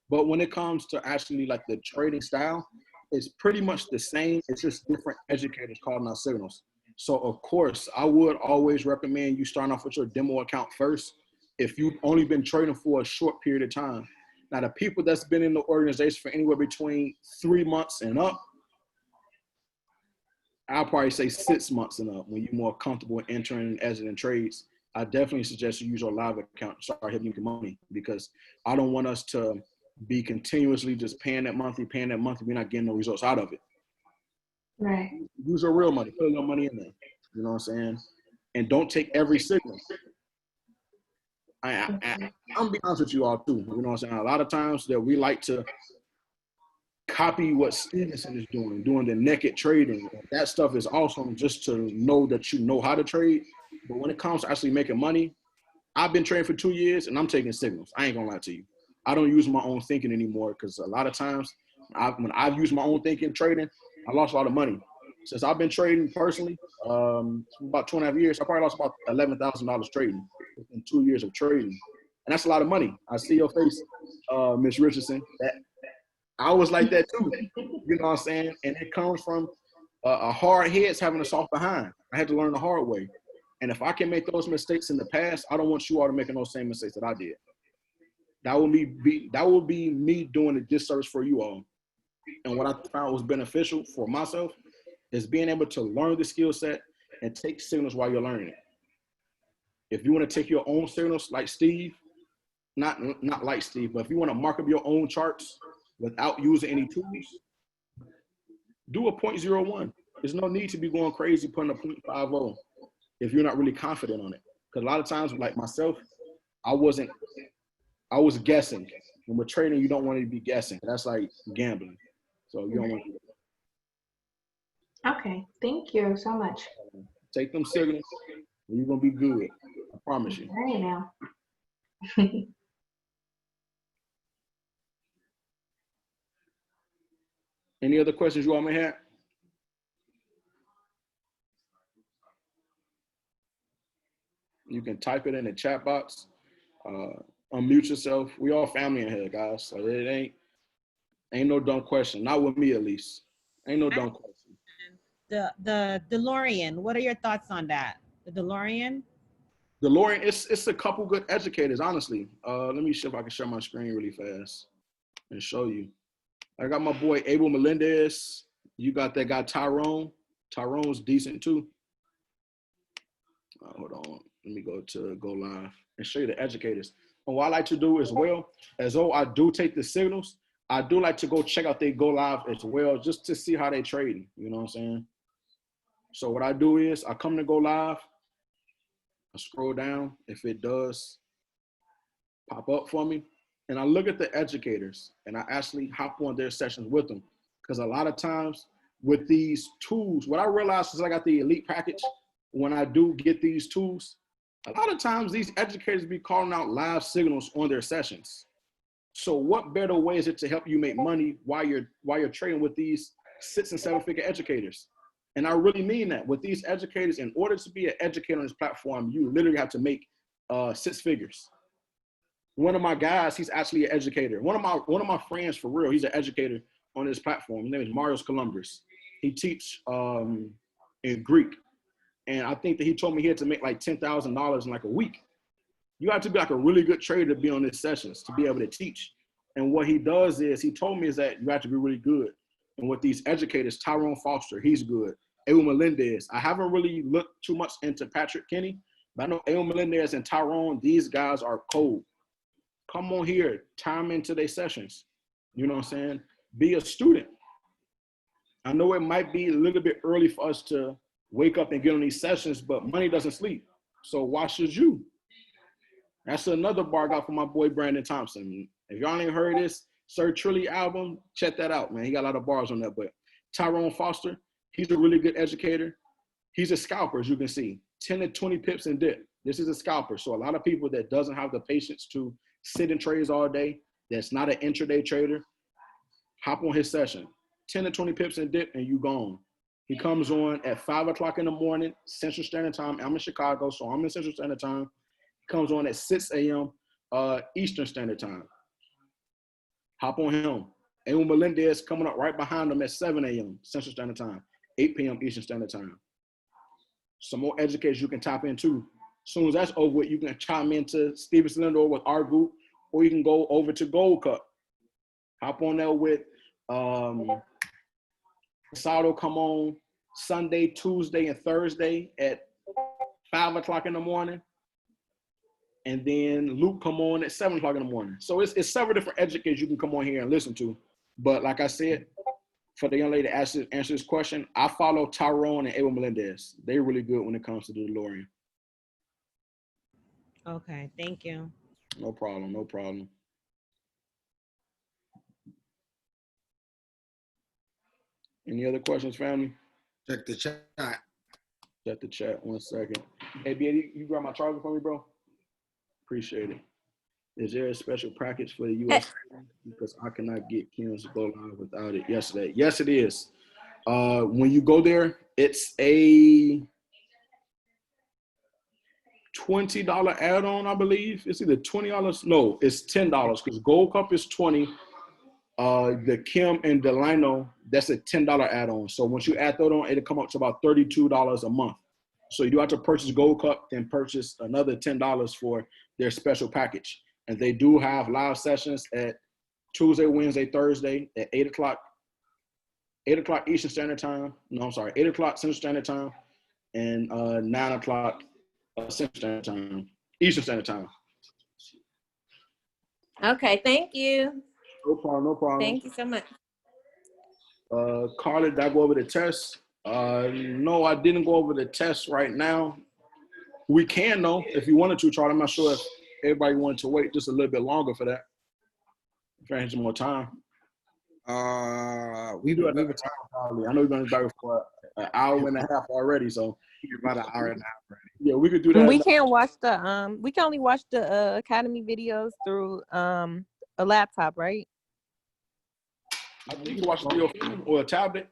But when it comes to actually like the trading style, it's pretty much the same. It's just different educators calling out signals. So of course, I would always recommend you starting off with your demo account first if you've only been trading for a short period of time. Now, the people that's been in the organization for anywhere between 3 months and up, I'll probably say 6 months and up, when you're more comfortable entering and exiting trades, I definitely suggest you use your live account to start hitting your money, because I don't want us to be continuously just paying that monthly. We're not getting no results out of it. Right. Use your real money, put a little money in there. You know what I'm saying? And don't take every signal. I'm gonna be honest with you all too. You know what I'm saying? A lot of times that we like to copy what Stevenson is doing the naked trading. That stuff is awesome just to know that you know how to trade. But when it comes to actually making money, I've been trading for 2 years and I'm taking signals. I ain't gonna lie to you. I don't use my own thinking anymore, because a lot of times when I've used my own thinking trading, I lost a lot of money. Since I've been trading personally, about 2.5 years, I probably lost about $11,000 trading in 2 years of trading. And that's a lot of money. I see your face, Miss Richardson. That I was like that too. You know what I'm saying? And it comes from a hard heads having a soft behind. I had to learn the hard way. And if I can make those mistakes in the past, I don't want you all to make those same mistakes that I did. That will be me doing a disservice for you all. And what I found was beneficial for myself is being able to learn the skill set and take signals while you're learning it. If you want to take your own signals like Steve, not like Steve, but if you want to mark up your own charts without using any tools, do a 0.01. There's no need to be going crazy putting a 0.50 if you're not really confident on it. Because a lot of times, like myself, I was guessing. And with trading, you don't want to be guessing. That's like gambling. So you don't want to. Okay, thank you so much. Take them signals, and you're gonna be good. I promise you. All right now. Any other questions you all may have? You can type it in the chat box. Unmute yourself. We all family in here, guys. So it ain't no dumb question. Not with me, at least. Ain't no dumb question. The DeLorean, what are your thoughts on that? The DeLorean? DeLorean, it's a couple good educators, honestly. Let me see if I can share my screen really fast and show you. I got my boy Abel Melendez. You got that guy Tyrone. Tyrone's decent too. Hold on. Let me go to Go Live and show you the educators. And what I like to do as well, as though I do take the signals, I do like to go check out their Go Live as well, just to see how they trading. You know what I'm saying? So what I do is I come to Go Live, I scroll down if it does pop up for me, and I look at the educators and I actually hop on their sessions with them. Because a lot of times with these tools, what I realized is I got the elite package, when I do get these tools, a lot of times these educators be calling out live signals on their sessions. So what better way is it to help you make money while you're trading with these 6- and 7-figure educators? And I really mean that. With these educators, in order to be an educator on this platform, you literally have to make 6 figures. One of my guys, he's actually an educator. One of my friends, for real, he's an educator on this platform. His name is Marius Columbus. He teach in Greek. And I think that he told me he had to make like $10,000 in like a week. You have to be like a really good trader to be on these sessions, to be able to teach. And what he does is, he told me is that you have to be really good. And with these educators, Tyrone Foster, he's good. Ewan Melendez, I haven't really looked too much into Patrick Kenny, but I know Ewan Melendez and Tyrone, these guys are cold. Come on here, time into their sessions. You know what I'm saying? Be a student. I know it might be a little bit early for us to wake up and get on these sessions, but money doesn't sleep. So why should you? That's another bar I got for my boy Brandon Thompson. If y'all ain't heard this Sir Trilly album, check that out, man. He got a lot of bars on that. But Tyrone Foster, he's a really good educator. He's a scalper, as you can see. 10 to 20 pips and dip. This is a scalper. So a lot of people that doesn't have the patience to sit in trades all day, that's not an intraday trader, hop on his session. 10 to 20 pips and dip, and you gone. He comes on at 5 o'clock in the morning, Central Standard Time. I'm in Chicago, so I'm in Central Standard Time. He comes on at 6 a.m. Eastern Standard Time. Hop on him. Ewan Melendez coming up right behind him at 7 a.m. Central Standard Time, 8 p.m. Eastern Standard Time. Some more educators you can tap into. As soon as that's over with, you can chime into Stevenson Lindor with our group, or you can go over to Gold Cup. Hop on there with Sato, come on Sunday, Tuesday, and Thursday at 5 o'clock in the morning. And then Luke come on at 7 o'clock in the morning. So it's several different educators you can come on here and listen to. But like I said, for the young lady to answer this question, I follow Tyrone and Ewan Melendez. They're really good when it comes to the DeLorean. Okay, thank you. No problem, no problem. Any other questions, family? Check the chat. Check the chat 1 second. Hey, B, you grab my charger for me, bro? Appreciate it. Is there a special package for the U.S.? Because I cannot get Kim's to go live without it yesterday. Yes, it is. When you go there, it's a $20 add-on, I believe. It's either $20. No, it's $10 because Gold Cup is $20. The Kim and Delano, that's a $10 add-on. So once you add that on, it'll come up to about $32 a month. So you do have to purchase Gold Cup, then purchase another $10 for their special package. And they do have live sessions at Tuesday, Wednesday, Thursday at 8 o'clock Eastern Standard Time. No, I'm sorry, 8 o'clock Central Standard Time and 9 o'clock Central Standard Time, Eastern Standard Time. Okay, thank you. No problem, no problem. Thank you so much. Carla, did I go over the test? No, I didn't go over the test right now. We can, though, if you wanted to, Charlie. I'm not sure if everybody wanted to wait just a little bit longer for that. If I had some more time. We do another time, probably. I know we've been back for an hour and a half already, so about an hour and a half already. Yeah, we could do that. We can't watch the we can only watch the Academy videos through a laptop, right? I think you can watch it on your phone or a tablet.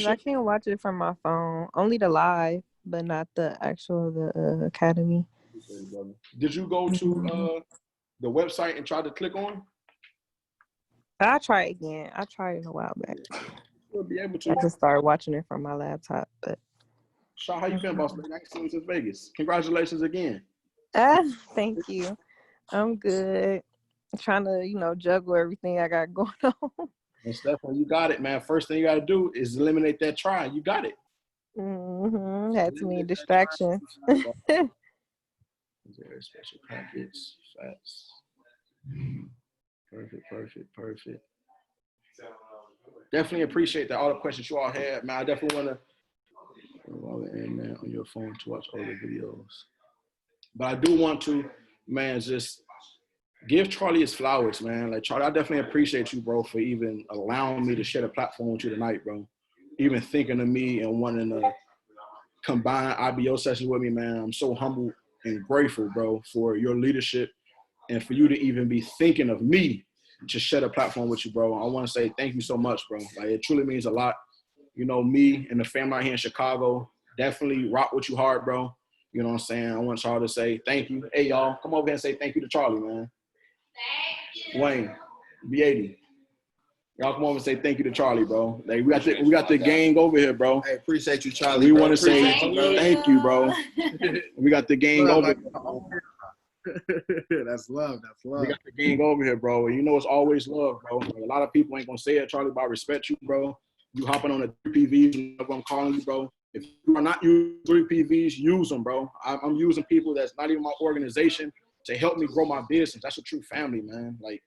I can't watch it from my phone. Only the live, but not the actual Academy. Did you go to the website and try to click on? I'll try it again. I tried it a while back. You'll be able to. I just started watching it from my laptop, but. Shaw, how you been, boss? I ain't seen you since Vegas. Congratulations again. Thank you. I'm good. I'm trying to, juggle everything I got going on. And Stephanie, you got it, man. First thing you got to do is eliminate that try. You got it. Had too many distractions. Is there a special package? Facts. Perfect. Definitely appreciate that. All the questions you all had, man. I definitely want to log in, man, on your phone to watch all the videos. But I do want to, man, just give Charlie his flowers, man. Like, Charlie, I definitely appreciate you, bro, for even allowing me to share the platform with you tonight, bro. Even thinking of me and wanting to combine IBO sessions with me, man. I'm so humble and grateful, bro, for your leadership and for you to even be thinking of me to share the platform with you, bro. I want to say thank you so much, bro. Like, it truly means a lot. You know, me and the family out here in Chicago definitely rock with you hard, bro. You know what I'm saying? I want y'all to say thank you. Hey, y'all, come over here and say thank you to Charlie, man. Thank you. Wayne, B80. Y'all come over and say thank you to Charlie, bro. Like we got the gang over here, bro. Hey, appreciate you, Charlie. We want to say you, thank you, bro. We got the gang over here. That's love. That's love. We got the gang over here, bro. You know it's always love, bro. Like, a lot of people ain't gonna say it, Charlie, but I respect you, bro. You hopping on the 3PVs, whatever I'm calling you, bro. If you are not using 3PVs, use them, bro. I'm using people that's not even my organization to help me grow my business. That's a true family, man. Like,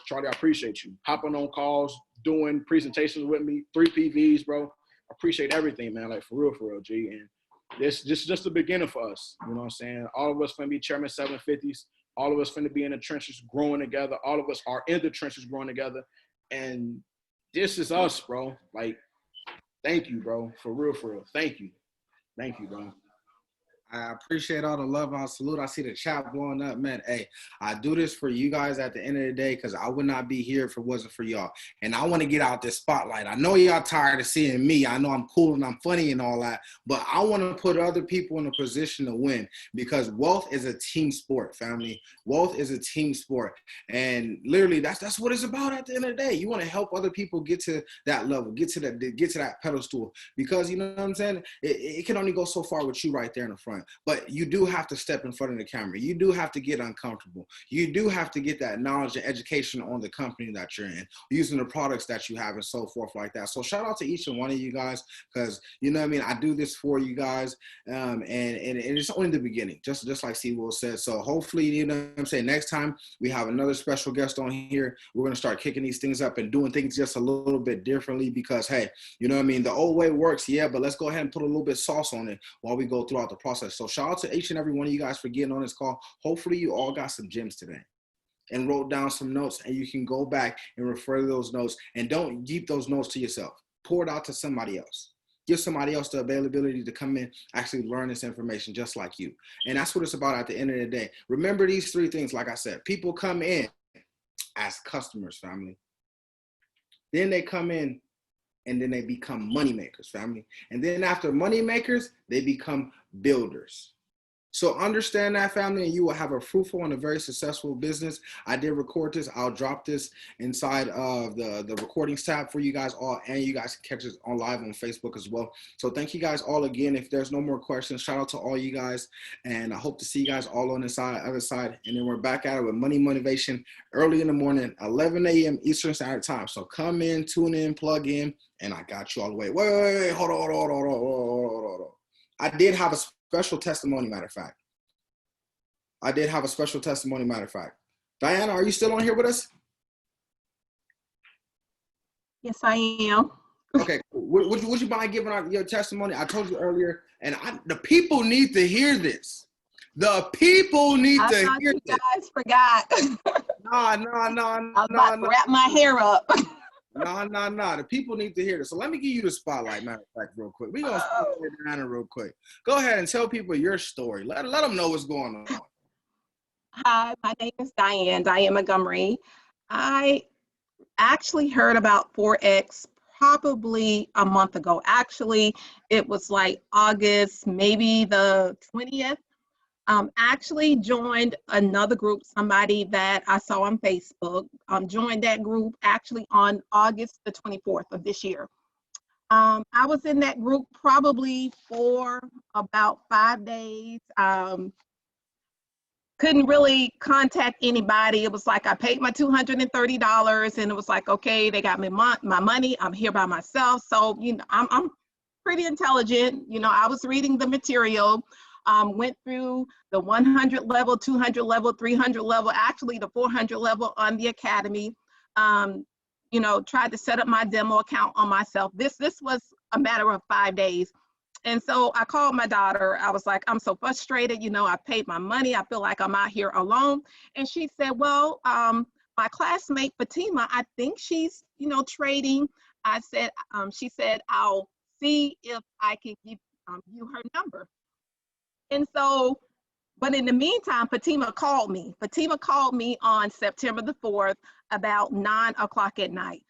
Charlie, I appreciate you. Hopping on calls, doing presentations with me, 3PVs, bro. I appreciate everything, man. Like, for real, G. And this is just the beginning for us. You know what I'm saying? All of us finna be chairman 750s. All of us finna be in the trenches growing together. All of us are in the trenches growing together. And this is us, bro. Like, thank you, bro. For real. Thank you. Thank you, bro. I appreciate all the love and salute. I see the chat blowing up, man. Hey, I do this for you guys at the end of the day because I would not be here if it wasn't for y'all. And I want to get out this spotlight. I know y'all tired of seeing me. I know I'm cool and I'm funny and all that, but I want to put other people in a position to win because wealth is a team sport, family. Wealth is a team sport. And literally that's what it's about at the end of the day. You want to help other people get to that level, get to that pedestal because you know what I'm saying? It can only go so far with you right there in the front. But you do have to step in front of the camera. You do have to get uncomfortable. You do have to get that knowledge and education on the company that you're in, using the products that you have and so forth like that. So shout out to each and one of you guys because, you know what I mean, I do this for you guys and it's only the beginning, just like C. Will said. So hopefully, you know what I'm saying, next time we have another special guest on here, we're going to start kicking these things up and doing things just a little bit differently because, hey, you know what I mean, the old way works, yeah, but let's go ahead and put a little bit of sauce on it while we go throughout the process. So shout out to each and every one of you guys for getting on this call. Hopefully you all got some gems today and wrote down some notes and you can go back and refer to those notes and don't keep those notes to yourself. Pour it out to somebody else. Give somebody else the availability to come in, actually learn this information just like you. And that's what it's about at the end of the day. Remember these three things, like I said, people come in as customers, family. Then they come in and then they become money makers, family. And then after money makers, they become builders. So understand that, family, and you will have a fruitful and a very successful business. I did record this. I'll drop this inside of the recordings tab for you guys all, and you guys can catch it on live on Facebook as well. So thank you guys all again. If there's no more questions, shout out to all you guys, and I hope to see you guys all on the other side. And then we're back at it with Money Motivation early in the morning, 11 a.m. Eastern Standard Time. So come in, tune in, plug in, and I got you all the way. Wait, hold on. I did have a special testimony, matter of fact. Diana, are you still on here with us? Yes, I am. Okay, cool. Would you mind giving out your testimony? I told you earlier, and the people need to hear this. The people need to hear this. You guys forgot. No. I was about to wrap my hair up. No. The people need to hear this. So let me give you the spotlight, matter of fact, real quick. We're going to start with Diana real quick. Go ahead and tell people your story. Let them know what's going on. Hi, my name is Diane Montgomery. I actually heard about Forex probably a month ago. Actually, it was like August, maybe the 20th. Actually joined another group, somebody that I saw on Facebook. Joined that group actually on August the 24th of this year. I was in that group probably for about 5 days. Couldn't really contact anybody. It was like I paid my $230 and it was like, okay, they got me my money. I'm here by myself. So, you know, I'm pretty intelligent. You know, I was reading the material. Went through the 100 level, 200 level, 300 level, actually the 400 level on the academy. You know, tried to set up my demo account on myself. This was a matter of 5 days. And so I called my daughter. I was like, I'm so frustrated. You know, I paid my money. I feel like I'm out here alone. And she said, well, my classmate Fatima, I think she's, you know, trading. I said, she said, I'll see if I can give you her number. And so, but in the meantime, Fatima called me. Fatima called me on September the 4th about 9 o'clock at night.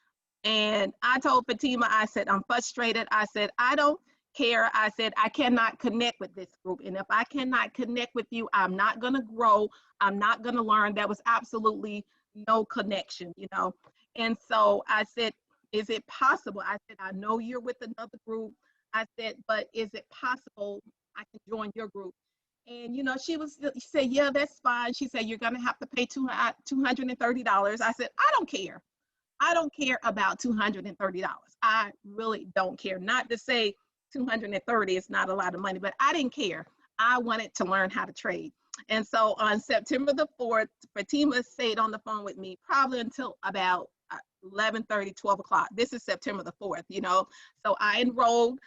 And I told Fatima, I said, I'm frustrated. I said, I don't care. I said, I cannot connect with this group. And if I cannot connect with you, I'm not going to grow. I'm not going to learn. There was absolutely no connection, you know. And so I said, is it possible? I said, I know you're with another group. I said, but is it possible I can join your group? And, you know, she said, yeah, that's fine. She said, you're going to have to pay $230. I said, I don't care. I don't care about $230. I really don't care. Not to say 230 is not a lot of money, but I didn't care. I wanted to learn how to trade. And so on September the 4th, Fatima stayed on the phone with me probably until about 11:30, 12 o'clock. This is September the 4th, you know. So I enrolled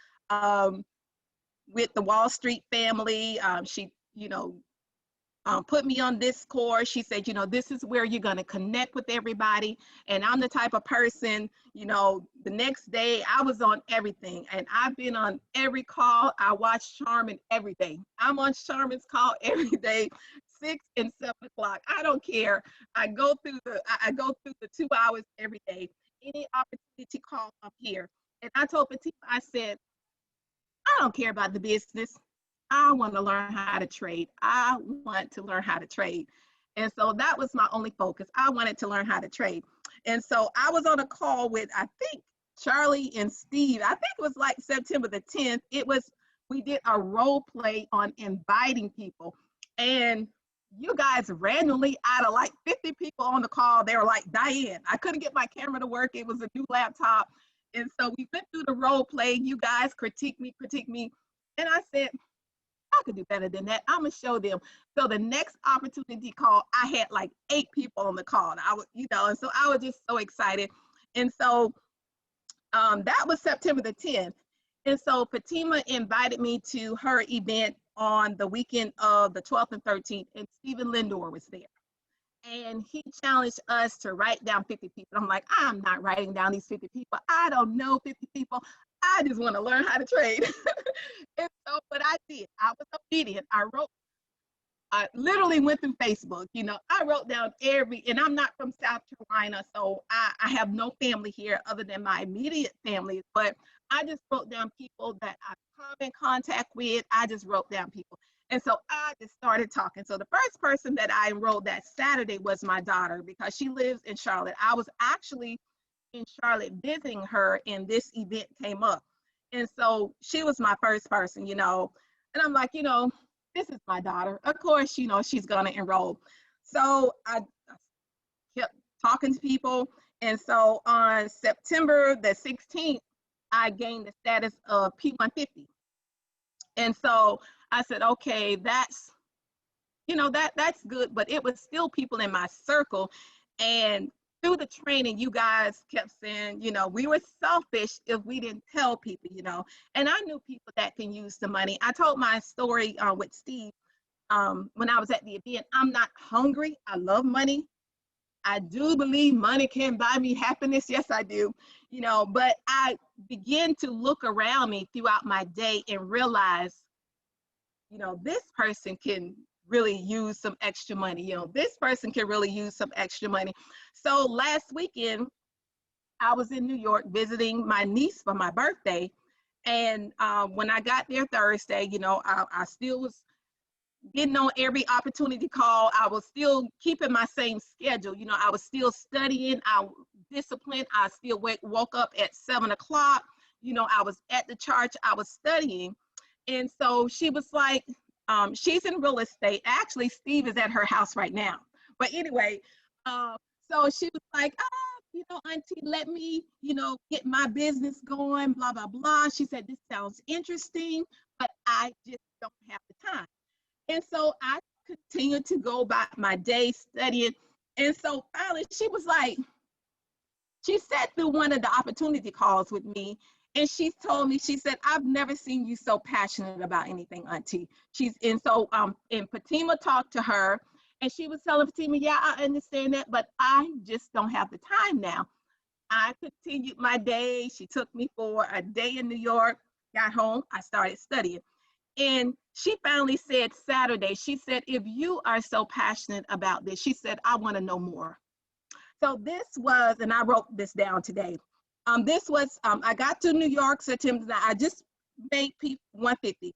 with the Wall Street family. She, you know, put me on Discord. She said, you know, this is where you're going to connect with everybody. And I'm the type of person, you know, the next day I was on everything. And I've been on every call. I watch Charmin every day. I'm on Charmin's call every day, 6 and 7 o'clock. I don't care. I go through the 2 hours every day. Any opportunity call, I'm here. And I told Fatima, I said, I don't care about the business. I want to learn how to trade. I want to learn how to trade. And so that was my only focus. I wanted to learn how to trade. And so I was on a call with, I think, Charlie and Steve. I think it was like September the 10th. We did a role play on inviting people. And you guys randomly, out of like 50 people on the call, they were like, Diane, I couldn't get my camera to work. It was a new laptop. And so we went through the role play. You guys critique me. And I said, I could do better than that. I'm gonna show them. So the next opportunity call, I had like 8 people on the call. And I was, you know, and so I was just so excited. And so that was September the 10th. And so Fatima invited me to her event on the weekend of the 12th and 13th, and Stephen Lindor was there. And he challenged us to write down 50 people. I'm like, I'm not writing down these 50 people. I don't know 50 people. I just want to learn how to trade. And so, but I did. I was obedient. I literally went through Facebook. You know, I wrote down and I'm not from South Carolina, so I have no family here other than my immediate family. But I just wrote down people that I come in contact with. I just wrote down people. And so I just started talking. So the first person that I enrolled that Saturday was my daughter, because she lives in Charlotte. I was actually in Charlotte visiting her, and this event came up. And so she was my first person, you know. And I'm like, you know, this is my daughter. Of course, you know, she's going to enroll. So I kept talking to people. And so on September the 16th, I gained the status of P150. And so I said, okay, that's, you know, that's good. But it was still people in my circle. And through the training, you guys kept saying, you know, we were selfish if we didn't tell people, you know. And I knew people that can use the money. I told my story with Steve when I was at the event. I'm not hungry. I love money. I do believe money can buy me happiness. Yes, I do. You know, but I began to look around me throughout my day and realize, you know, this person can really use some extra money. You know, this person can really use some extra money. So last weekend, I was in New York visiting my niece for my birthday. And when I got there Thursday, you know, I still was getting on every opportunity call. I was still keeping my same schedule. You know, I was still studying. I was disciplined. I still woke up at 7 o'clock. You know, I was at the church. I was studying. And so she was like, she's in real estate. Actually, Steve is at her house right now. But anyway, so she was like, you know, Auntie, let me, you know, get my business going, blah, blah, blah. She said, this sounds interesting, but I just don't have the time. And so I continued to go about my day studying. And so finally, she was like, she sat through one of the opportunity calls with me. And she told me, she said, I've never seen you so passionate about anything, Auntie. And Fatima talked to her, and she was telling Fatima, yeah, I understand that, but I just don't have the time now. I continued my day. She took me for a day in New York, got home, I started studying. And she finally said Saturday, she said, if you are so passionate about this, she said, I want to know more. So this was, and I wrote this down today. This was, I got to New York September, I just made P150.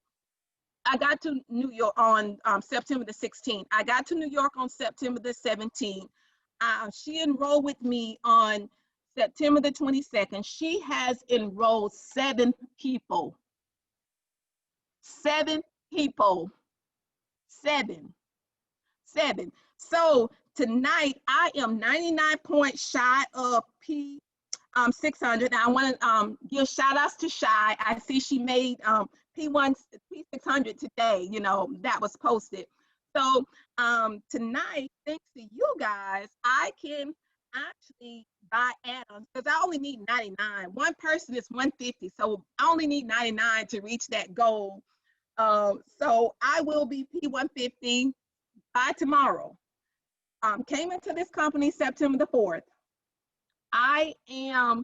I got to New York on September the 16th. I got to New York on September the 17th. She enrolled with me on September the 22nd, she has enrolled 7 people. 7 people. 7. So tonight I am 99 points shy of P 600. I want to give shout outs to Shy. I see she made P1 P600 today. You know, that was posted. So tonight, thanks to you guys, I can actually buy add-ons because I only need 99. One person is 150, so I only need 99 to reach that goal. So I will be P150 by tomorrow. Came into this company September the 4th. I am,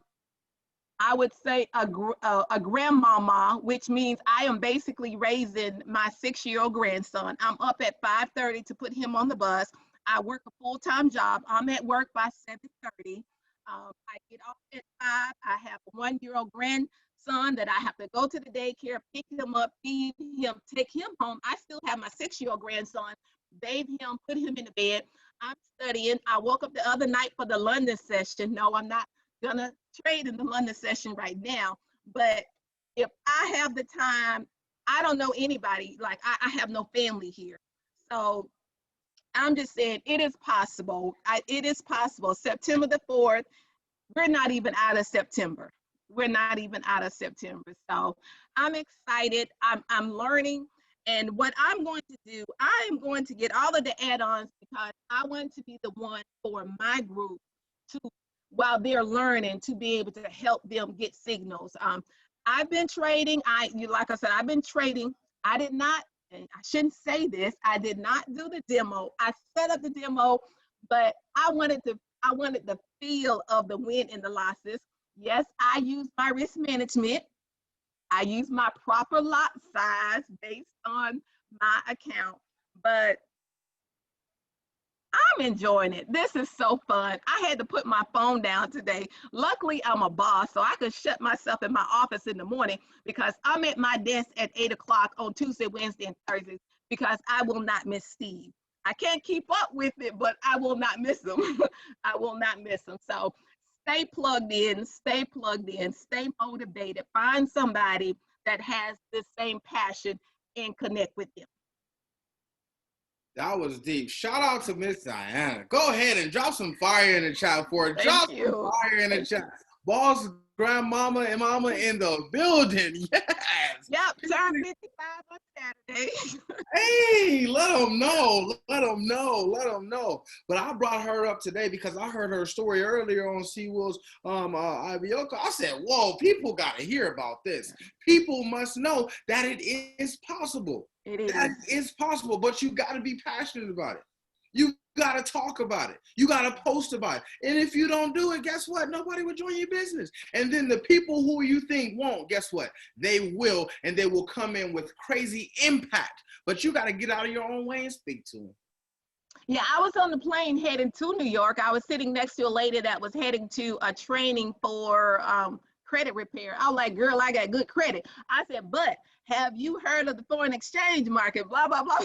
I would say, a grandmama, which means I am basically raising my 6-year-old grandson. I'm up at 5:30 to put him on the bus. I work a full-time job. I'm at work by 7:30. I get off at 5. I have a 1-year-old grandson that I have to go to the daycare, pick him up, feed him, take him home. I still have my 6-year-old grandson, bathe him, put him in the bed. I'm studying. I woke up the other night for the London session. No, I'm not gonna trade in the London session right now. But if I have the time, I don't know anybody. Like I have no family here. So I'm just saying it is possible. It is possible. September the 4th, we're not even out of September. We're not even out of September. So I'm excited. I'm learning. And what I'm going to do, I am going to get all of the add-ons because I want to be the one for my group to, while they're learning, to be able to help them get signals. I've been trading. Like I said, I've been trading. I did not, and I shouldn't say this, I did not do the demo. I set up the demo, but I wanted the feel of the win and the losses. Yes, I use my risk management. I use my proper lot size based on my account, but I'm enjoying it. This is so fun. I had to put my phone down today. Luckily, I'm a boss, so I could shut myself in my office in the morning because I'm at my desk at 8 o'clock on Tuesday, Wednesday, and Thursdays because I will not miss Steve. I can't keep up with it, but I will not miss him. I will not miss him. So stay plugged in, stay motivated. Find somebody that has the same passion and connect with them. That was deep. Shout out to Miss Diana. Go ahead and drop some fire in the chat for it. Drop some fire in the chat. Boss, grandmama, and mama in the building. Yes. Yep, turn 55 on Saturday. Hey, let them know. Let them know. Let them know. But I brought her up today because I heard her story earlier on C-Will's IBO. I said, whoa, people got to hear about this. People must know that it is possible. That is possible, but you got to be passionate about it. You got to talk about it. You got to post about it. And if you don't do it, guess what? Nobody will join your business. And then the people who you think won't, guess what? They will, and they will come in with crazy impact. But you got to get out of your own way and speak to them. Yeah, I was on the plane heading to New York. I was sitting next to a lady that was heading to a training for credit repair. I was like, girl, I got good credit. I said, but have you heard of the foreign exchange market? Blah, blah, blah.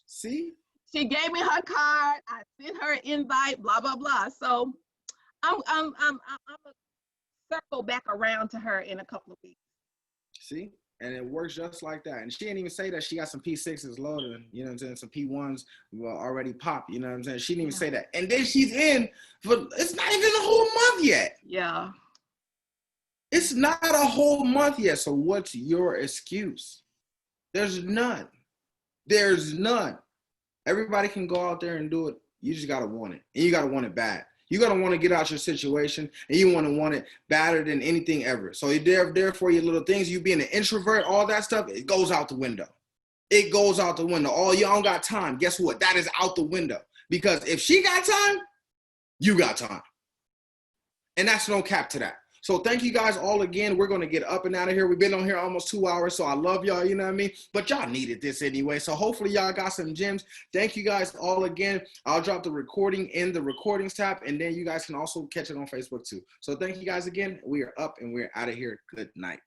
See? She gave me her card. I sent her an invite, blah, blah, blah. So I'm gonna circle back around to her in a couple of weeks. See? And it works just like that. And she didn't even say that she got some P6s loaded, you know what I'm saying? Some P1s already popped, you know what I'm saying? She didn't even say that. And then she's in for, it's not even a whole month yet. Yeah. It's not a whole month yet. So what's your excuse? There's none. There's none. Everybody can go out there and do it. You just got to want it. And you got to want it bad. You got to want to get out your situation, and you want it better than anything ever. So therefore, your little things, you being an introvert, all that stuff, it goes out the window. It goes out the window. Oh, you don't got time. Guess what? That is out the window. Because if she got time, you got time. And that's no cap to that. So thank you guys all again. We're going to get up and out of here. We've been on here almost 2 hours, so I love y'all, you know what I mean? But y'all needed this anyway, so hopefully y'all got some gems. Thank you guys all again. I'll drop the recording in the recordings tab, and then you guys can also catch it on Facebook too. So thank you guys again. We are up and we're out of here. Good night.